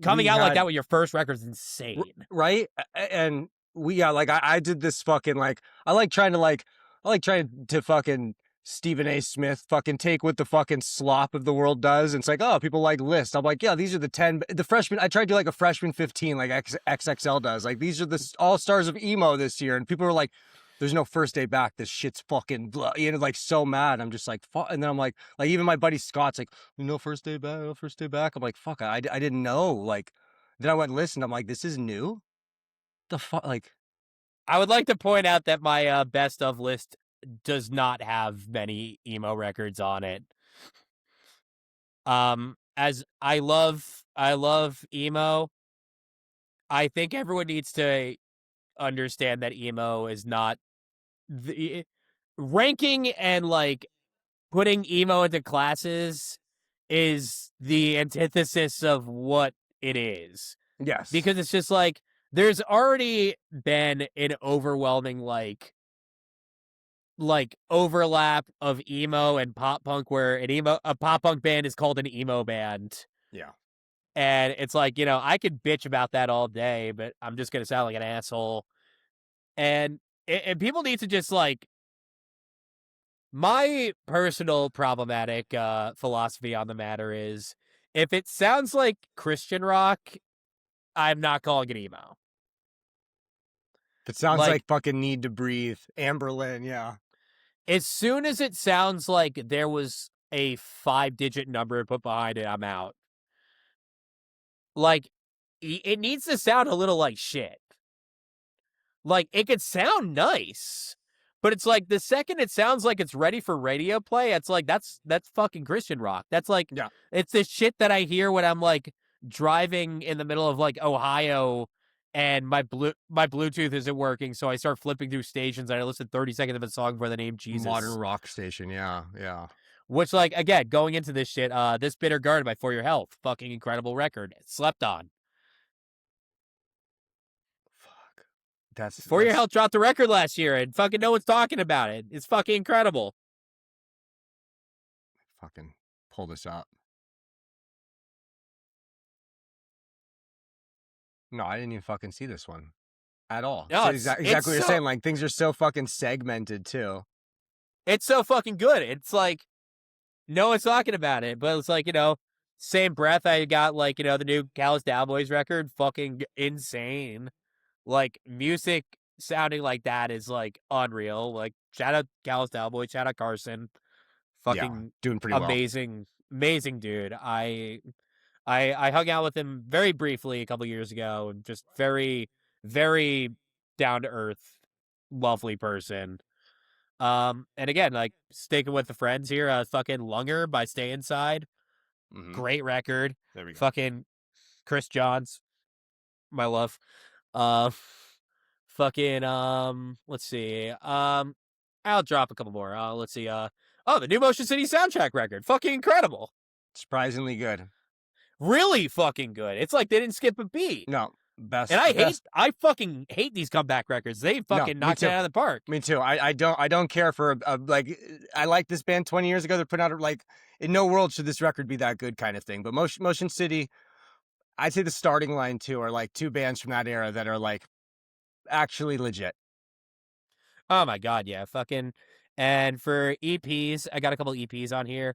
coming out like that with your first record is insane. Right? And I did this fucking like I like trying to fucking Stephen A. Smith fucking take what the fucking slop of the world does. And it's like, oh, people like lists. I'm like, yeah, these are the 10. The freshmen, I tried to do like a freshman 15, like XXL does. Like, these are the all-stars of emo this year. And people are like, there's no First Day Back. This shit's fucking, you know, like so mad. I'm just like, fuck. And then I'm like even my buddy Scott's like, no First Day Back, no First Day Back. I'm like, fuck, I didn't know. Like, then I went and listened. I'm like, this is new? The fuck? Like, I would like to point out that my best of list does not have many emo records on it. As I love emo, I think everyone needs to understand that emo is not the ranking and like putting emo into classes is the antithesis of what it is. Yes. Because it's just like, there's already been an overwhelming, like overlap of emo and pop punk where a pop punk band is called an emo band. Yeah. And it's like, I could bitch about that all day, but I'm just going to sound like an asshole. And people need to just like, my personal problematic philosophy on the matter is, if it sounds like Christian rock, I'm not calling it emo. If it sounds Like- like fucking Need to Breathe, Amberlin, yeah. As soon as it sounds like there was a 5-digit number put behind it, I'm out. Like, it needs to sound a little like shit. Like, it could sound nice, but it's like the second it sounds like it's ready for radio play, it's like that's fucking Christian rock. That's like, Yeah. It's the shit that I hear when I'm like driving in the middle of like Ohio and my Bluetooth isn't working, so I start flipping through stations and I listen 30 seconds of a song for the name Jesus. Modern rock station, yeah. Which, like, again, going into this shit, This Bitter Garden by For Your Health, fucking incredible record. Slept on. Fuck. That's For Your Health dropped the record last year, and fucking no one's talking about it. It's fucking incredible. Fucking pull this up. No, I didn't even fucking see this one at all. No, So it's exactly what you're so- saying. Like, things are so fucking segmented too. It's so fucking good. It's like, no one's talking about it, but it's like, same breath I got, like, the new Dallas Cowboys record, fucking insane. Like, music sounding like that is, like, unreal. Like, shout out Dallas Cowboys, shout out Carson. Fucking Doing pretty amazing dude. I hung out with him very briefly a couple years ago, and just very, very down to earth, lovely person. And again, like, sticking with the friends here, fucking Lunger by Stay Inside. well. Mhm. Great record. There we go. Fucking Chris Johns, my love. Fucking let's see. I'll drop a couple more. Let's see. The new Motion City soundtrack record. Fucking incredible. Surprisingly good. Really fucking good. It's like they didn't skip a beat. No, best. And best. I fucking hate these comeback records. They fucking me knocked it too. out of the park. Me too. I don't care for like, I like this band 20 years ago. They're putting out like, in no world should this record be that good kind of thing. But Motion City, I'd say the starting line too are like two bands from that era that are like actually legit. Oh my god, yeah, fucking. And for EPs, I got a couple EPs on here.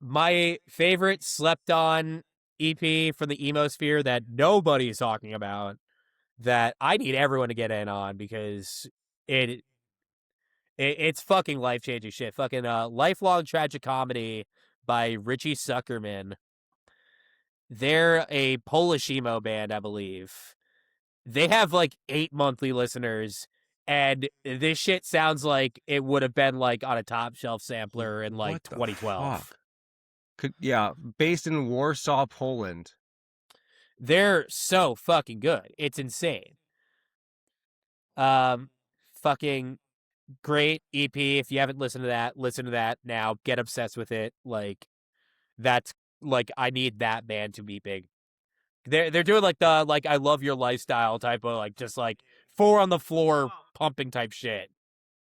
My favorite slept on EP from the emo sphere that nobody's talking about, that I need everyone to get in on, because it's fucking life changing shit. Fucking Lifelong Tragic Comedy by Richie Suckerman. They're a Polish emo band, I believe. They have like 8 monthly listeners, and this shit sounds like it would have been like on a top shelf sampler in like What the 2012. fuck? Based in Warsaw, Poland. They're so fucking good. It's insane. Fucking great EP. If you haven't listened to that, listen to that now. Get obsessed with it. Like, that's like, I need that band to be big. They're doing like the like I Love Your Lifestyle type of like just like 4 on the floor pumping type shit.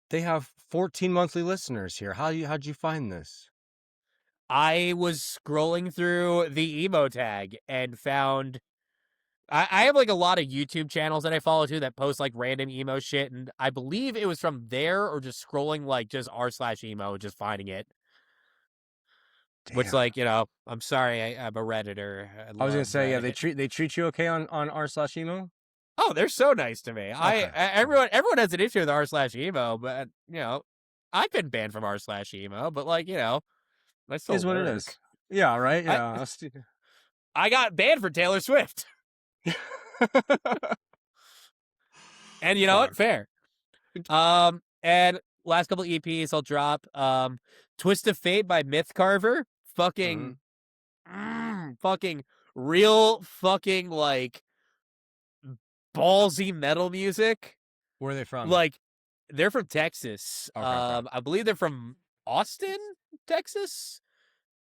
They have 14 monthly listeners here. How'd you find this? I was scrolling through the emo tag and found I have like a lot of YouTube channels that I follow too that post like random emo shit, and I believe it was from there or just scrolling like just r/emo and just finding it. Which, like, I'm sorry, I'm a Redditor. I was gonna love say, yeah, Reddit. they treat you okay on r/emo. Oh, they're so nice to me. Okay. Everyone has an issue with r/emo, but I've been banned from r/emo, but like, I still Is what it work. is. Yeah, right. Yeah. I got banned for Taylor Swift. And you know what? Fair. And last couple EPs I'll drop. Twist of Fate by Myth Carver. Fucking fucking real fucking like ballsy metal music. Where are they from? Like, They're from Texas. Okay, okay. I believe they're from Austin, Texas.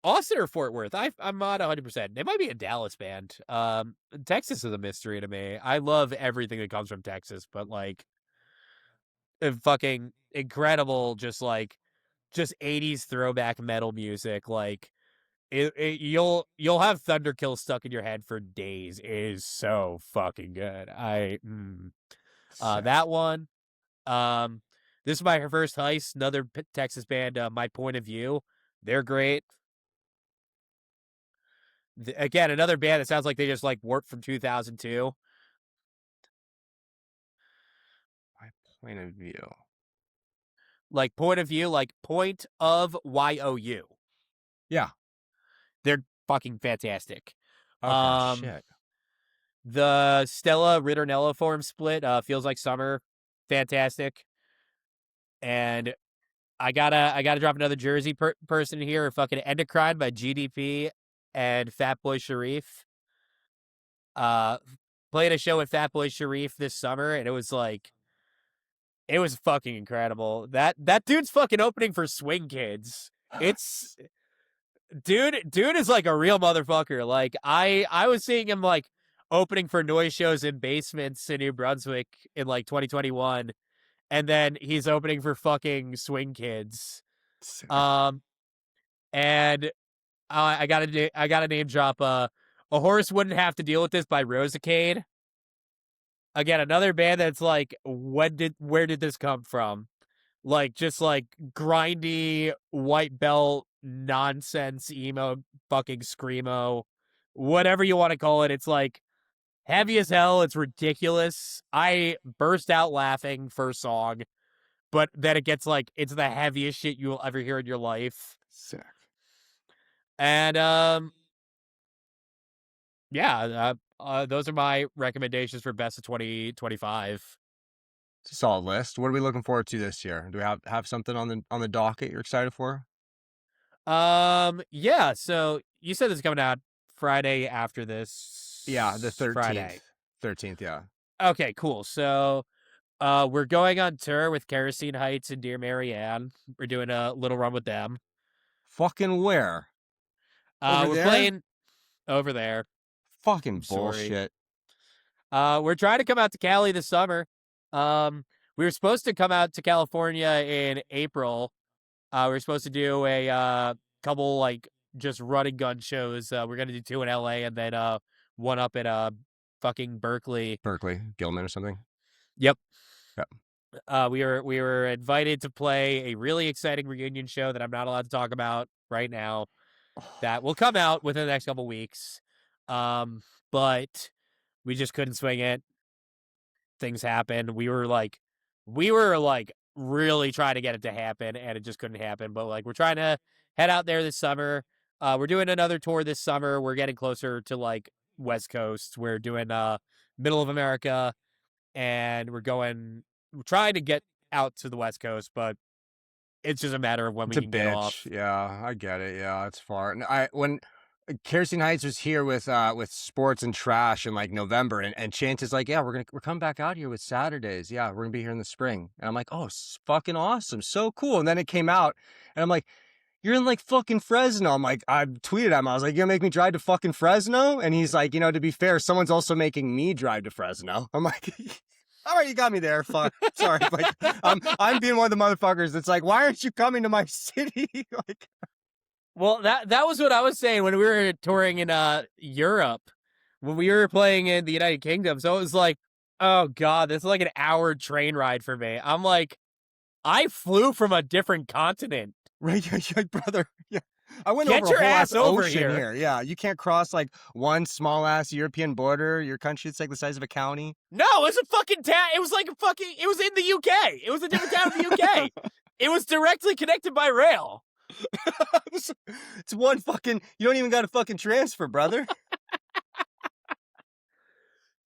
Austin or Fort Worth. I'm not 100%. They might be a Dallas band. Texas is a mystery to me. I love everything that comes from Texas, but like fucking incredible, just 80s throwback metal music. Like you'll have Thunderkill stuck in your head for days. It is so fucking good. Sick. That one. This is my first heist. Another Texas band. My Point of View. They're great. Again, another band that sounds like they just like warped from 2002. My Point of View. Like Point of View, like Point of YOU. Yeah. They're fucking fantastic. Okay, shit. The Stella Ritternello form split, Feels Like Summer, fantastic. And I gotta drop another Jersey person here. Fucking Endocrine by GDP and Fatboy Sharif. Played a show with Fatboy Sharif this summer, and it was fucking incredible. That dude's fucking opening for Swing Kids. It's dude is like a real motherfucker. Like I was seeing him like opening for noise shows in basements in New Brunswick in like 2021, and then he's opening for fucking Swing Kids. Sick. And I gotta name drop A Horse Wouldn't Have to Deal with This by Rosacade. Again, another band that's like, where did this come from? Like, just like grindy white belt nonsense emo fucking screamo, whatever you want to call it. It's like heavy as hell. It's ridiculous. I burst out laughing first song, but then it gets like, it's the heaviest shit you'll ever hear in your life. Sick. And yeah, those are my recommendations for best of 2025. It's a solid list. What are we looking forward to this year? Do we have something on the docket you're excited for? Yeah. So you said this is coming out Friday after this. Yeah, the 13th. Friday. 13th, yeah. Okay, cool. So, we're going on tour with Kerosene Heights and Dear Marianne. We're doing a little run with them. Fucking where? Over we're there? playing over there. Fucking sorry. bullshit. We're trying to come out to Cali this summer. We were supposed to come out to California in April. We were supposed to do a couple like just run and gun shows. We're gonna do 2 in LA and then one up at fucking Berkeley. Gilman or something. Yep. Yep. We were invited to play a really exciting reunion show that I'm not allowed to talk about right now. That will come out within the next couple weeks. But we just couldn't swing it. Things happened. We were like really trying to get it to happen, and it just couldn't happen. But like, we're trying to head out there this summer. We're doing another tour this summer. We're getting closer to like West Coast. We're doing middle of America, and we're trying to get out to the West Coast, but it's just a matter of when we can get off. Yeah, I get it. Yeah, it's far. And when Kerosene Heights was here with Sports and Trash in like November, and Chance is like, yeah, we're coming back out here with Saturdays. Yeah, we're gonna be here in the spring. And I'm like, oh, fucking awesome, so cool. And then it came out, and I'm like, you're in like fucking Fresno. I'm like, I tweeted at him. I was like, you're gonna make me drive to fucking Fresno? And he's like, to be fair, someone's also making me drive to Fresno. I'm like, all right, you got me there. Fuck, sorry, but I'm being one of the motherfuckers that's like, why aren't you coming to my city? Like. Well, that was what I was saying when we were touring in Europe, when we were playing in the United Kingdom. So it was like, oh god, this is like an hour train ride for me. I'm like, I flew from a different continent. Right, yeah, brother. Yeah, I went Get over your a whole ass over ocean here. Yeah, you can't cross like one small ass European border. Your country's like the size of a county. No, it was a fucking town. It was like it was in the UK. It was a different town in the UK. It was directly connected by rail. It's one fucking. You don't even got to fucking transfer, brother.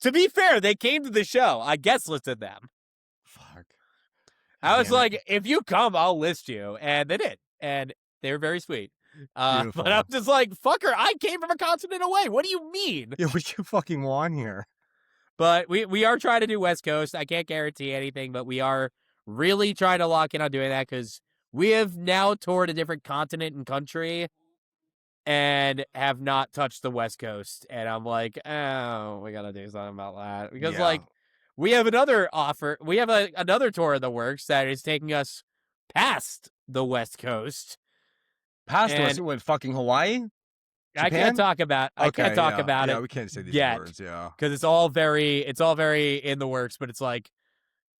To be fair, they came to the show. I guest listed them. Fuck. I was like, if you come, I'll list you, and they did, and they were very sweet. But I'm just like, fucker, I came from a continent away. What do you mean? Yeah, what you fucking want here? But we are trying to do West Coast. I can't guarantee anything, but we are really trying to lock in on doing that because we have now toured a different continent and country and have not touched the West Coast. And I'm like, oh, we got to do something about that. Because, like, we have another offer. We have another tour in the works that is taking us past the West Coast. Past And us, what, fucking Hawaii? I can't Japan? talk about. I Okay, can't talk yeah, about yeah, it we can't say these yet words. Yeah. because it's all very in the works. But it's like,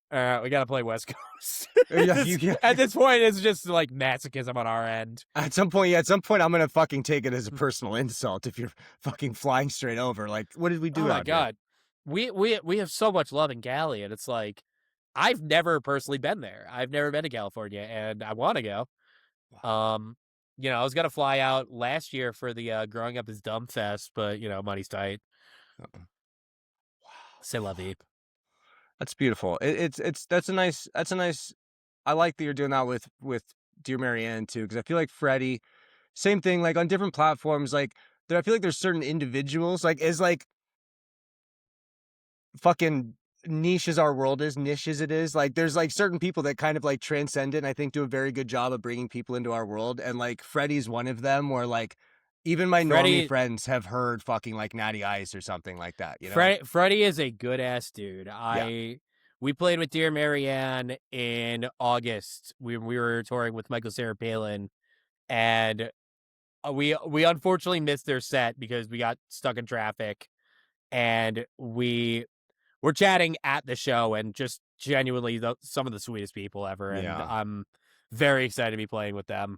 we got to play West Coast. At this point, it's just like masochism on our end. At some point, I'm gonna fucking take it as a personal insult if you're fucking flying straight over. Like, what did we do? Oh my out god, we have so much love in Cali, and it's like I've never personally been there. I've never been to California, and I want to go. You know, I was gonna fly out last year for the Growing Up is Dumb Fest, but you know, money's tight. Wow, C'est la vie. that's beautiful. That's a nice. I like that you're doing that with Dear Marianne too, because I feel like Freddie, same thing. Like on different platforms, like I feel like there's certain individuals, like as like fucking niche as our world is, niche as it is, like there's like certain people that kind of like transcend it and I think do a very good job of bringing people into our world, and like Freddie's one of them where like even my normie friends have heard fucking like Natty Ice or something like that, you know? Freddie is a good ass dude. We played with Dear Marianne in August. We were touring with Michael Sarah Palin, and we unfortunately missed their set because we got stuck in traffic, and we're chatting at the show, and just genuinely some of the sweetest people ever, and I'm very excited to be playing with them.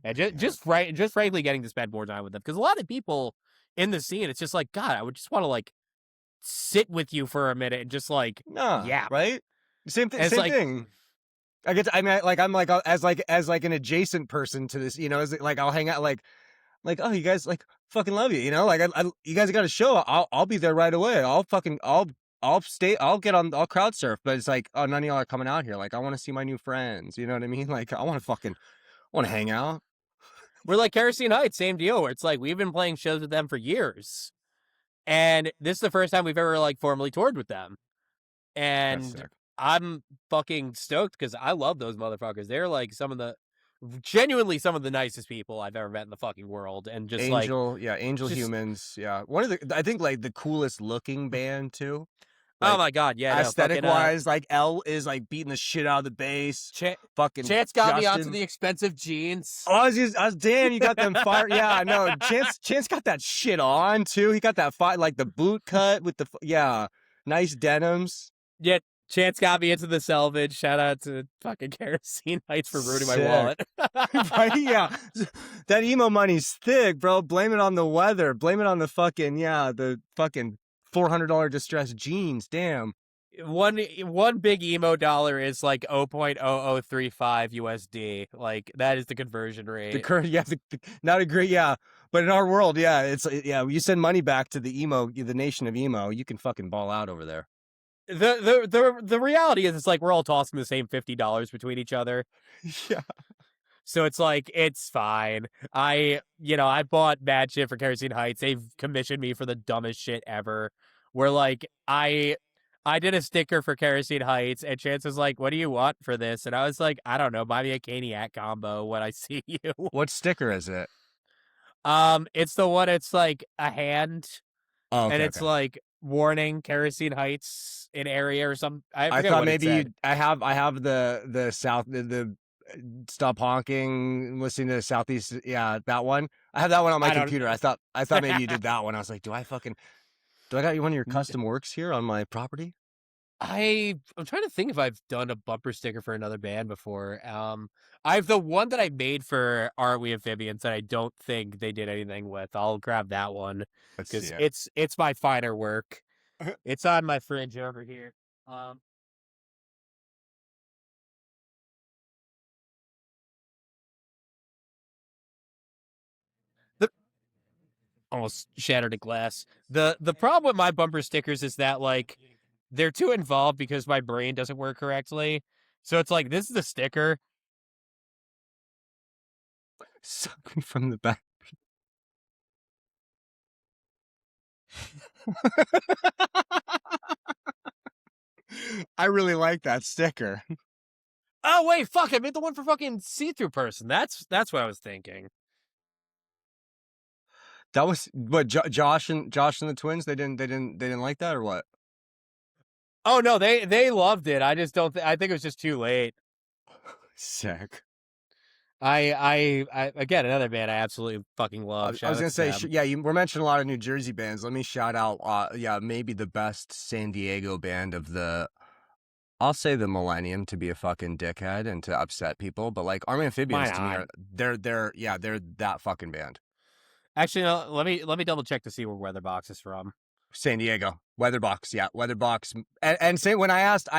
And just frankly getting to spend more time with them, because a lot of people in the scene, it's just like, God, I would just want to like sit with you for a minute and just like, right? Same thing. Thing. I'm as an adjacent person to this, you know, as like I'll hang out like, oh, you guys like fucking love you, you know, like you guys got a show, I'll be there right away. I'll crowd surf, but it's like, oh, none of y'all are coming out here. Like I want to see my new friends, you know what I mean? Like I want to hang out. We're like Kerosene Heights, same deal, where it's like we've been playing shows with them for years, and this is the first time we've ever like formally toured with them, and I'm fucking stoked because I love those motherfuckers. They're like genuinely some of the nicest people I've ever met in the fucking world, and just Angel Humans, one of the, I think like the coolest looking band too. Like, oh my god, yeah. Aesthetic wise, like L is like beating the shit out of the bass. Fucking Chance got me onto the expensive jeans. Oh, damn, you got them fire. Yeah, I know. Chance got that shit on too. He got that like the boot cut with the nice denims. Yeah, Chance got me into the selvage. Shout out to fucking Kerosene Heights for ruining my wallet. Right? Yeah, that emo money's thick, bro. Blame it on the weather. Blame it on the fucking the fucking $400 distressed jeans. Damn. One big emo dollar is like 0.0035 USD. Like that is the conversion rate. The current, not a great, but in our world, it's you send money back to the nation of emo, you can fucking ball out over there. The reality is, it's like we're all tossing the same $50 between each other. Yeah. So it's like, it's fine. I bought mad shit for Kerosene Heights. They've commissioned me for the dumbest shit ever. Where like I did a sticker for Kerosene Heights, and Chance was like, "What do you want for this?" And I was like, "I don't know, buy me a Caniac combo when I see you." What sticker is it? It's the one. It's like a hand, and it's like warning Kerosene Heights in area or something. I thought maybe I have the south the stop honking, listening to the Southeast. Yeah, that one. I have that one on my computer. I thought maybe you did that one. I was like, do I got you one of your custom works here on my property? I'm trying to think if I've done a bumper sticker for another band before. I have the one that I made for Aren't We Amphibians that I don't think they did anything with. I'll grab that one because it's my finer work. It's on my fridge over here. Almost shattered a glass. The problem with my bumper stickers is that like they're too involved because my brain doesn't work correctly. So it's like, this is the sticker. Suck me from the back. I really like that sticker. Oh wait, fuck! I made the one for fucking see-through person. That's what I was thinking. That was what Josh and the twins. They didn't like that or what? Oh no, they loved it. I just don't. I think it was just too late. Sick. I again another band I absolutely fucking love. I was Shout out gonna to say, them. yeah, we're mentioning a lot of New Jersey bands. Let me shout out, yeah, maybe the best San Diego band of the, I'll say the millennium to be a fucking dickhead and to upset people, but like Army Amphibians Why to me not? are they're that fucking band. Actually, no, let me double check to see where Weatherbox is from. San Diego, Weatherbox, yeah, Weatherbox, and say when I asked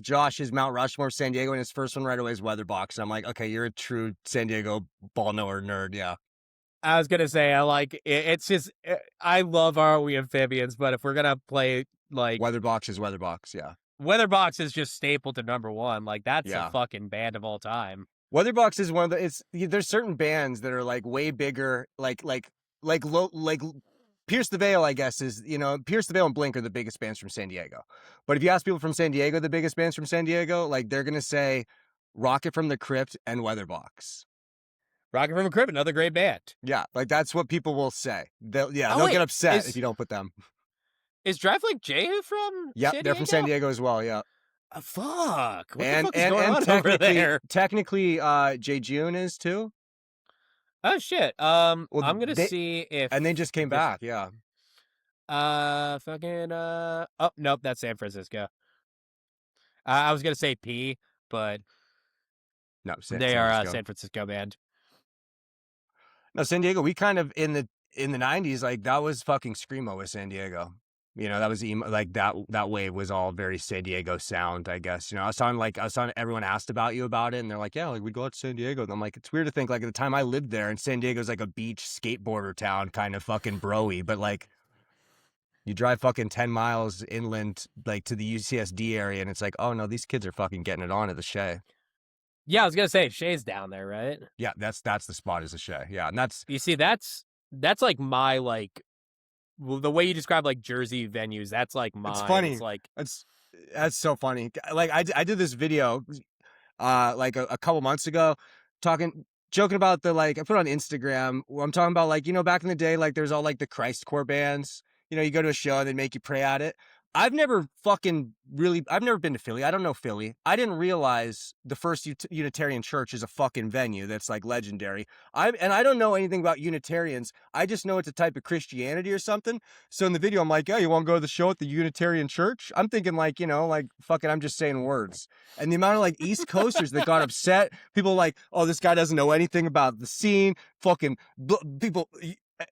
Josh his Mount Rushmore of San Diego, and his first one right away is Weatherbox. And I'm like, okay, you're a true San Diego ball knower nerd, yeah. I was gonna say I like it, it's just I love our Amphibians, but if we're gonna play like Weatherbox is Weatherbox, yeah. Weatherbox is just staple to #1. Like that's Yeah. a fucking band of all time. Weatherbox is one of the. There's certain bands that are like way bigger, like Pierce the Veil, I guess, is, Pierce the Veil and Blink are the biggest bands from San Diego. But if you ask people from San Diego, the biggest bands from San Diego, like they're gonna say Rocket from the Crypt and Weatherbox. Rocket from the Crypt, another great band. Yeah, like that's what people will say. They'll wait, get upset if you don't put them. Is Drive Like Jehu from? Yeah, San they're from San Diego as well. Yeah. Fuck. What and the fuck is going on over there? Technically, Jay June is too. Oh shit. Well, I'm gonna see if. And they just came back. Yeah. Fucking. Oh nope, that's San Francisco. I was gonna say P, but No, they are a San Francisco band. No, San Diego. We kind of in the '90s, like that was fucking screamo with San Diego. That was emo, like that wave was all very San Diego sound, I guess. I was on everyone asked about you about it, and they're like, yeah, like we'd go out to San Diego. And I'm like, it's weird to think like at the time I lived there, and San Diego's like a beach skateboarder town, kind of fucking broy, but like you drive fucking 10 miles inland, like to the UCSD area, and it's like, oh no, these kids are fucking getting it on at the Shea. Yeah, I was gonna say Shea's down there, right? Yeah, that's the spot is the Shea. Yeah, and that's you see, that's like my like. Well, the way you describe like Jersey venues, that's like mine. It's funny. It's like that's so funny. Like I did this video, like a couple months ago, joking about the like I put it on Instagram. Where I'm talking about like back in the day, like there's all like the Christcore bands. You go to a show and they make you pray at it. I've never been to Philly. I don't know Philly. I didn't realize the first Unitarian church is a fucking venue that's like legendary. I don't know anything about Unitarians. I just know it's a type of Christianity or something. So in the video, I'm like, yeah, you want to go to the show at the Unitarian church? I'm thinking like, like fucking, I'm just saying words. And the amount of like East Coasters that got upset, people like, oh, this guy doesn't know anything about the scene. Fucking people.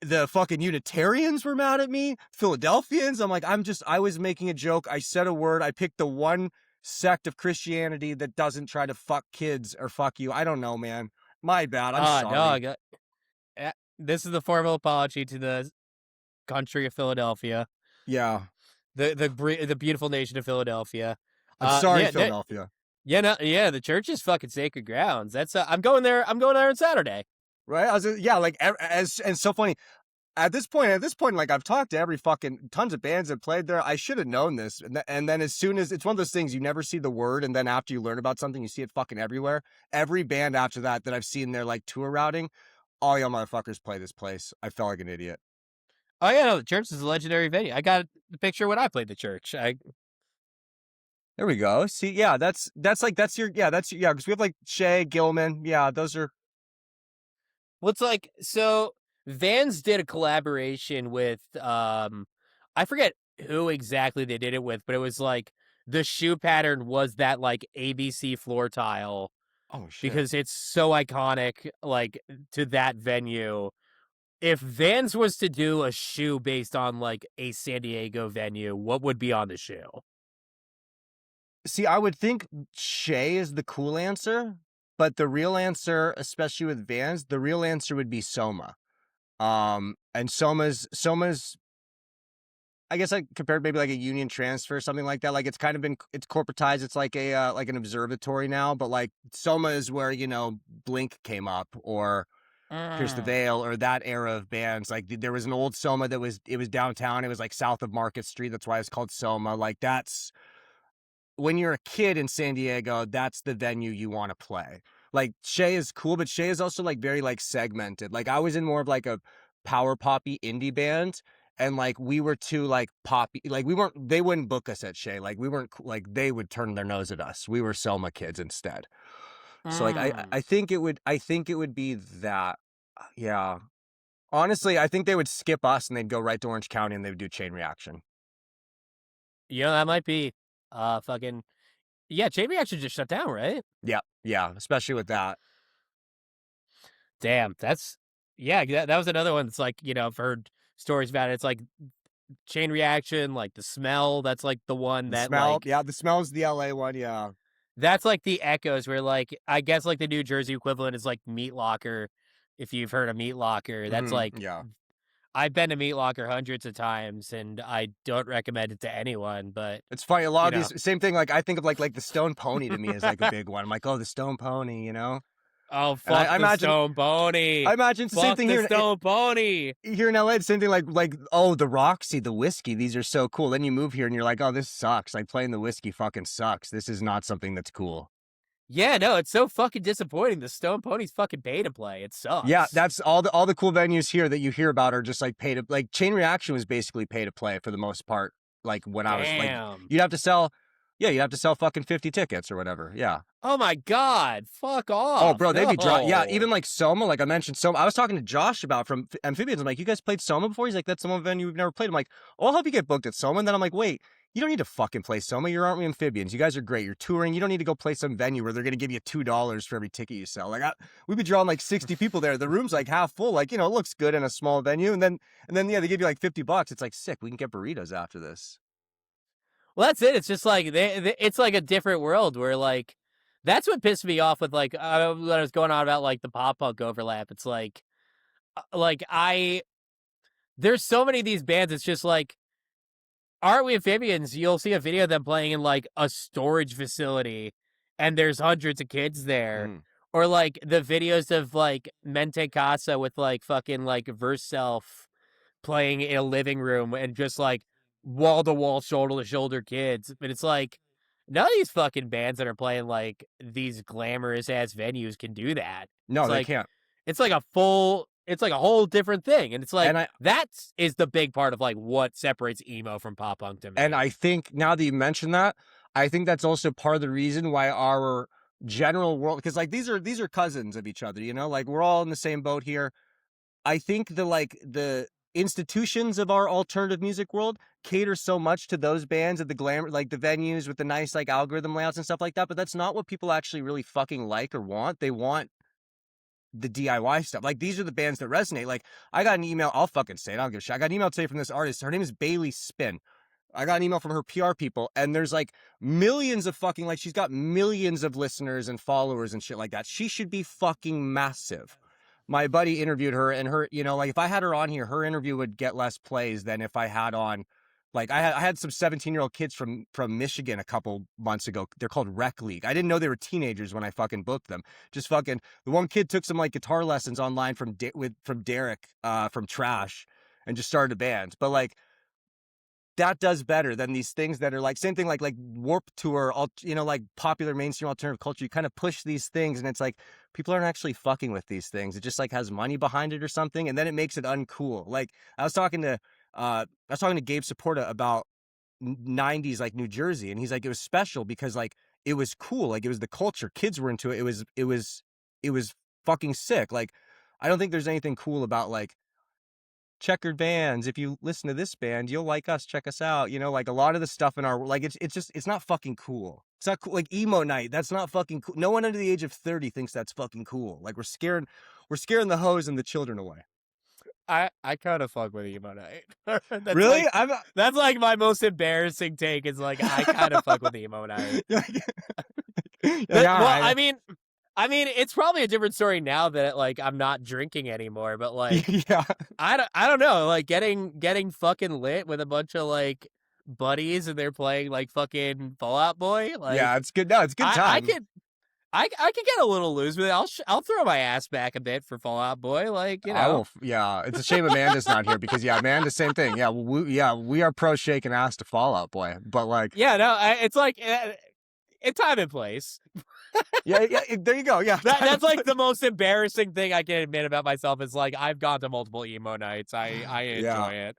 The fucking Unitarians were mad at me. Philadelphians. I'm like, I was making a joke. I said a word. I picked the one sect of Christianity that doesn't try to fuck kids or fuck you. I don't know, man. My bad. I'm sorry. Dog. This is the formal apology to the country of Philadelphia. Yeah. The beautiful nation of Philadelphia. I'm sorry, Philadelphia. The church is fucking sacred grounds. That's I'm going there on Saturday. Right? And so funny. At this point, like I've talked to every fucking tons of bands that played there. I should have known this. And then as soon as it's one of those things, you never see the word. And then after you learn about something, you see it fucking everywhere. Every band after that I've seen their like tour routing, all y'all motherfuckers play this place. I felt like an idiot. Oh yeah, no, the church is a legendary venue. I got the picture when I played the church. There we go. See, yeah, that's because we have like Shea, Gilman. Yeah, those are. Well, it's like, so Vans did a collaboration with, I forget who exactly they did it with, but it was like the shoe pattern was that like ABC floor tile. Oh, shit. Because it's so iconic, like to that venue. If Vans was to do a shoe based on like a San Diego venue, what would be on the shoe? See, I would think Shea is the cool answer. But the real answer, especially with Vans, the real answer would be Soma. And Soma's, I guess I compared maybe like a union transfer, something like that. Like it's corporatized. It's like like an observatory now, but like Soma is where, Blink came up, or Pierce the Veil, or that era of bands. Like there was an old Soma that was downtown. It was like south of Market Street. That's why it's called Soma. Like that's when you're a kid in San Diego, that's the venue you want to play. Like Shea is cool, but Shea is also like very like segmented. Like I was in more of like a power poppy indie band, and like we were too like poppy. Like we weren't. They wouldn't book us at Shea. Like we weren't. Like they would turn their nose at us. We were Selma kids instead. So like I think it would be that. Yeah. Honestly, I think they would skip us and they'd go right to Orange County and they would do Chain Reaction. That might be fucking Chain Reaction just shut down, right? Yeah, especially with that. Damn, that's that was another one that's like, I've heard stories about it. It's like Chain Reaction, like The Smell, that's like the one The that Smell, like The Smell is the LA one, yeah. That's like the Echoes, where like I guess like the New Jersey equivalent is like Meat Locker. If you've heard of Meat Locker, that's like yeah. I've been to Meat Locker hundreds of times, and I don't recommend it to anyone. But it's funny. A lot of these same thing. Like I think of like the Stone Pony to me is like a big one. I'm like, oh, the Stone Pony, you know. Oh fuck the Stone Pony! I imagine it's the same thing here. Stone Pony here in LA. It's the same thing. Like oh, the Roxy, the whiskey. These are so cool. Then you move here and you're like, oh, this sucks. Like playing the whiskey fucking sucks. This is not something that's cool. Yeah, no, it's so fucking disappointing. The Stone Pony's fucking pay to play. It sucks. Yeah, that's all the cool venues here that you hear about are just like pay to, like Chain Reaction was basically pay to play for the most part. Like when I was like, you'd have to sell fucking 50 tickets or whatever. Yeah. Oh my God, fuck off. Oh, bro, they'd be dry. Yeah, even like Soma, like I mentioned Soma. I was talking to Josh about from Amphibians. I'm like, you guys played Soma before? He's like, that's the one venue we've never played. I'm like, oh, I'll help you get booked at Soma. And then I'm like, wait, you don't need to fucking play Soma. You aren't we Amphibians? You guys are great. You're touring. You don't need to go play some venue where they're going to give you $2 for every ticket you sell. Like we'd be drawing like 60 people there. The room's like half full. Like, it looks good in a small venue. And then yeah, they give you like $50. It's like sick. We can get burritos after this. Well, that's it. It's just like it's like a different world where like that's what pissed me off with like when I was going on about like the pop punk overlap. It's like there's so many of these bands. It's just like, Aren't We Amphibians? You'll see a video of them playing in like a storage facility, and there's hundreds of kids there. Or like the videos of like Mente Casa with like fucking like Verse Self playing in a living room and just like wall to wall, shoulder to shoulder kids. But it's like none of these fucking bands that are playing like these glamorous ass venues can do that. No, they can't. It's like a whole different thing. And it's like, that is the big part of like what separates emo from pop punk to me. And I think now that you mention that, I think that's also part of the reason why our general world, because like these are cousins of each other, like we're all in the same boat here. I think the institutions of our alternative music world cater so much to those bands at the glamour, like the venues with the nice like algorithm layouts and stuff like that, but that's not what people actually really fucking like or want. They want the DIY stuff. Like these are the bands that resonate. Like I got an email, I'll fucking say it, I don't give a shit. I got an email today from this artist. Her name is Bailey Spin. I got an email from her PR people, and there's like millions of fucking, like she's got millions of listeners and followers and shit like that. She should be fucking massive. My buddy interviewed her, and her, like if I had her on here, her interview would get less plays than if I had on, like I had some 17-year-old kids from Michigan a couple months ago. They're called Rec League. I didn't know they were teenagers when I fucking booked them. Just fucking, the one kid took some like guitar lessons online from Derek from Trash, and just started a band. But like, that does better than these things that are like, same thing like Warped Tour, like popular mainstream alternative culture. You kind of push these things and it's like, people aren't actually fucking with these things. It just like has money behind it or something. And then it makes it uncool. Like I was talking to Gabe Saporta about 90s, like New Jersey. And he's like, it was special because like, it was cool. Like it was the culture. Kids were into it. It was fucking sick. Like, I don't think there's anything cool about like, checkered bands. If you listen to this band, you'll like us. Check us out. Like a lot of the stuff in our, like it's not fucking cool. It's not cool. Like emo night, that's not fucking cool. No one under the age of 30 thinks that's fucking cool. Like we're scaring the hoes and the children away. I kind of fuck with emo night. Really? That's like my most embarrassing take. Is like I kind of fuck with emo night. I mean, it's probably a different story now that like I'm not drinking anymore. But like, yeah, I don't know. Like getting fucking lit with a bunch of like buddies and they're playing like fucking Fall Out Boy. Like, yeah, it's good. No, it's good time. I could get a little loose with it. I'll throw my ass back a bit for Fall Out Boy, like, you know. I will. Yeah, it's a shame Amanda's not here because Amanda, same thing. Yeah, we are pro shaking ass to Fall Out Boy, but like, Yeah, no, it's like it's time and place. yeah, there you go. Yeah, That's like the most embarrassing thing I can admit about myself is like I've gone to multiple emo nights. I enjoy it.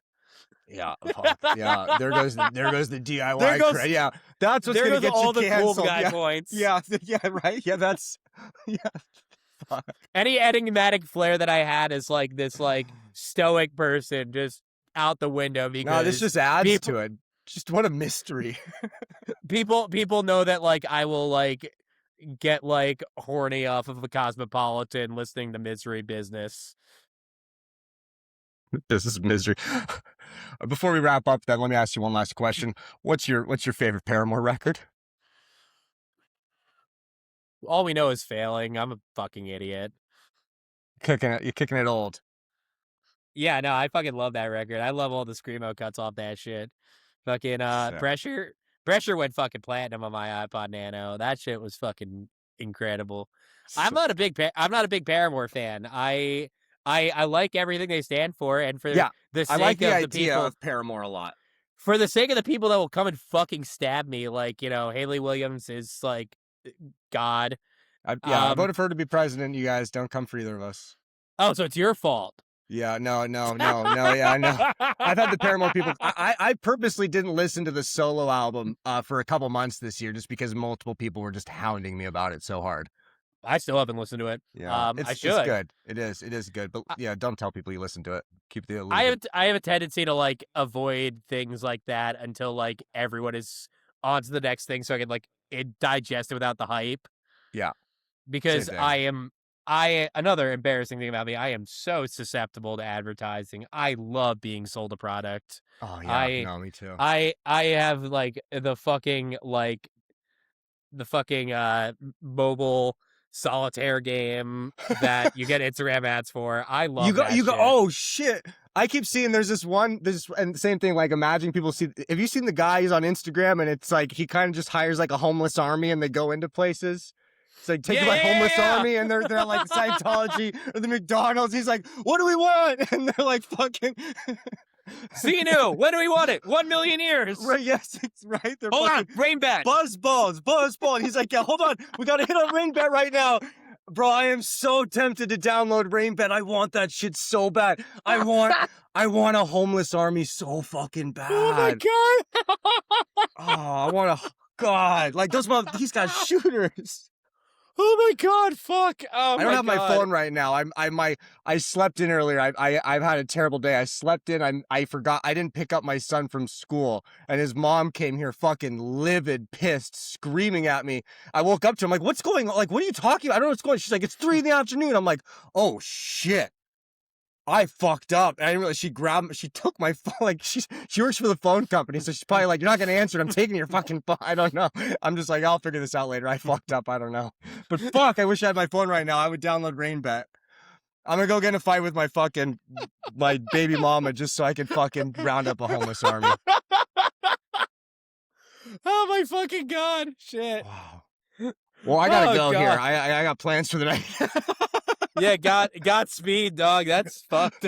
Yeah, fuck. Yeah. There goes the DIY There goes- cred. Yeah, that's what's There gonna goes get all you the canceled. cool guy yeah. points. Yeah, right. Yeah, that's yeah. Fuck. Any enigmatic flair that I had is like this like stoic person just out the window because No, this just adds people- to it. Just what a mystery. people know that like I will like get like horny off of a Cosmopolitan listening to Misery Business. This is misery. Before we wrap up, then let me ask you one last question. What's your favorite Paramore record? All we know is Failing. I'm a fucking idiot. You're kicking it old. Yeah, no, I fucking love that record. I love all the screamo cuts off that shit. Fucking Sick. Pressure went fucking platinum on my iPod Nano. That shit was fucking incredible. I'm not a big Paramore fan. I like everything they stand for, and for Yeah, the sake I like the of idea the people, of Paramore a lot. for the sake of the people that will come and fucking stab me, like, you know, Haley Williams is like God. I voted for her to be president. You guys don't come for either of us. Oh, so it's your fault. Yeah, no. Yeah, I know. I've had the Paramore people. I purposely didn't listen to the solo album for a couple months this year just because multiple people were just hounding me about it so hard. I still haven't listened to it. Yeah, I should. It's good. It is good. But yeah, don't tell people you listen to it. Keep the illusion. I have a tendency to like avoid things like that until like everyone is on to the next thing, so I can like digest it without the hype. Yeah, because same thing. Another embarrassing thing about me, I am so susceptible to advertising. I love being sold a product. Oh yeah, no, me too. I have like the fucking mobile solitaire game that you get Instagram ads for. I love that shit. Oh shit. I keep seeing there's and same thing, like imagine people have you seen the guy who's on Instagram and it's like he kind of just hires like a homeless army and they go into places. It's like take my homeless army and they're like the Scientology or the McDonald's. He's like, what do we want? And they're like fucking Xenu, when do we want it? 1 million years. Right, yes, it's right. They're hold on, Rainbat. Buzzball. And he's like, yeah, hold on. We gotta hit on Rainbat right now. Bro, I am so tempted to download Rainbat. I want that shit so bad. I want a homeless army so fucking bad. Oh my god. I want God. Like he's got shooters. Oh my god, fuck. Oh I don't have my phone right now. I slept in earlier. I've had a terrible day. I slept in. I forgot. I didn't pick up my son from school, and his mom came here fucking livid, pissed, screaming at me. I woke up to him like, "What's going on? Like, what are you talking about? I don't know what's going on." She's like, "It's 3 PM." I'm like, "Oh shit." I fucked up. I didn't realize she took my phone. Like she works for the phone company, so she's probably like, "You're not gonna answer it. I'm taking your fucking phone." I don't know. I'm just like, I'll figure this out later. I fucked up. I don't know. But fuck, I wish I had my phone right now. I would download Rainbat. I'm gonna go get in a fight with my baby mama just so I can fucking round up a homeless army. Oh my fucking god. Shit. Wow. Well, I gotta go here. I got plans for the night. Yeah, Godspeed, dog. That's fucked.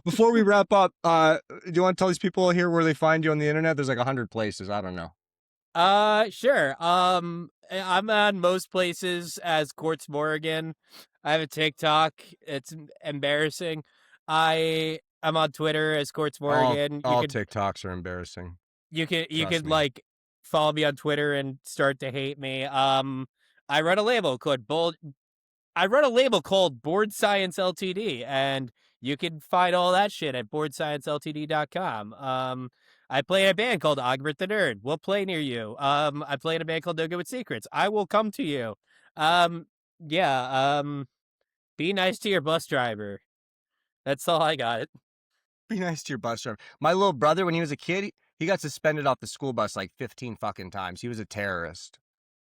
Before we wrap up, do you want to tell these people here where they find you on the internet? There's like 100 places. I don't know. Sure. I'm on most places as Quartz Morrigan. I have a TikTok. It's embarrassing. I'm on Twitter as Quartz Morrigan. All TikToks are embarrassing. You could me. like follow me on Twitter and start to hate me. I run a label called Board Science Ltd, and you can find all that shit at boardscienceltd.com. I play in a band called Ogbert the Nerd. We'll play near you. I play in a band called No Good with Secrets. I will come to you. Be nice to your bus driver. That's all I got. Be nice to your bus driver. My little brother, when he was a kid, he got suspended off the school bus like 15 fucking times. He was a terrorist.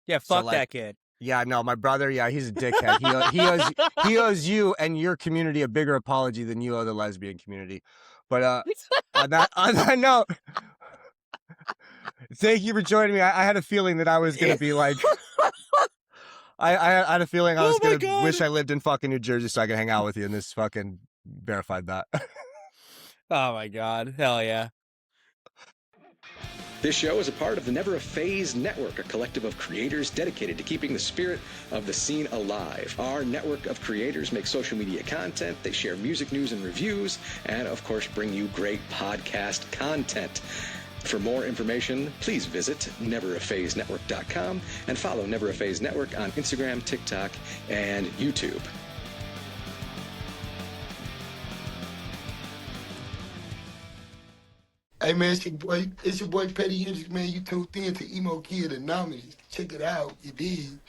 Yeah, fuck that kid. Yeah, no, my brother, yeah, he's a dickhead. He owes you and your community a bigger apology than you owe the lesbian community. But on that note, thank you for joining me. I had a feeling that I was going to be like I had a feeling I was Oh my gonna wish God. I lived in fucking New Jersey so I could hang out with you, and this fucking verified that. Oh my God. Hell yeah. This show is a part of the Never a Phase Network, a collective of creators dedicated to keeping the spirit of the scene alive. Our network of creators make social media content, they share music news and reviews, and of course bring you great podcast content. For more information, please visit neveraphasenetwork.com and follow Never a Phase Network on Instagram, TikTok, and YouTube. Hey man, it's your boy Petty Hendrix, man. You tuned in to Emo Kid Anonymous. Check it out, you did.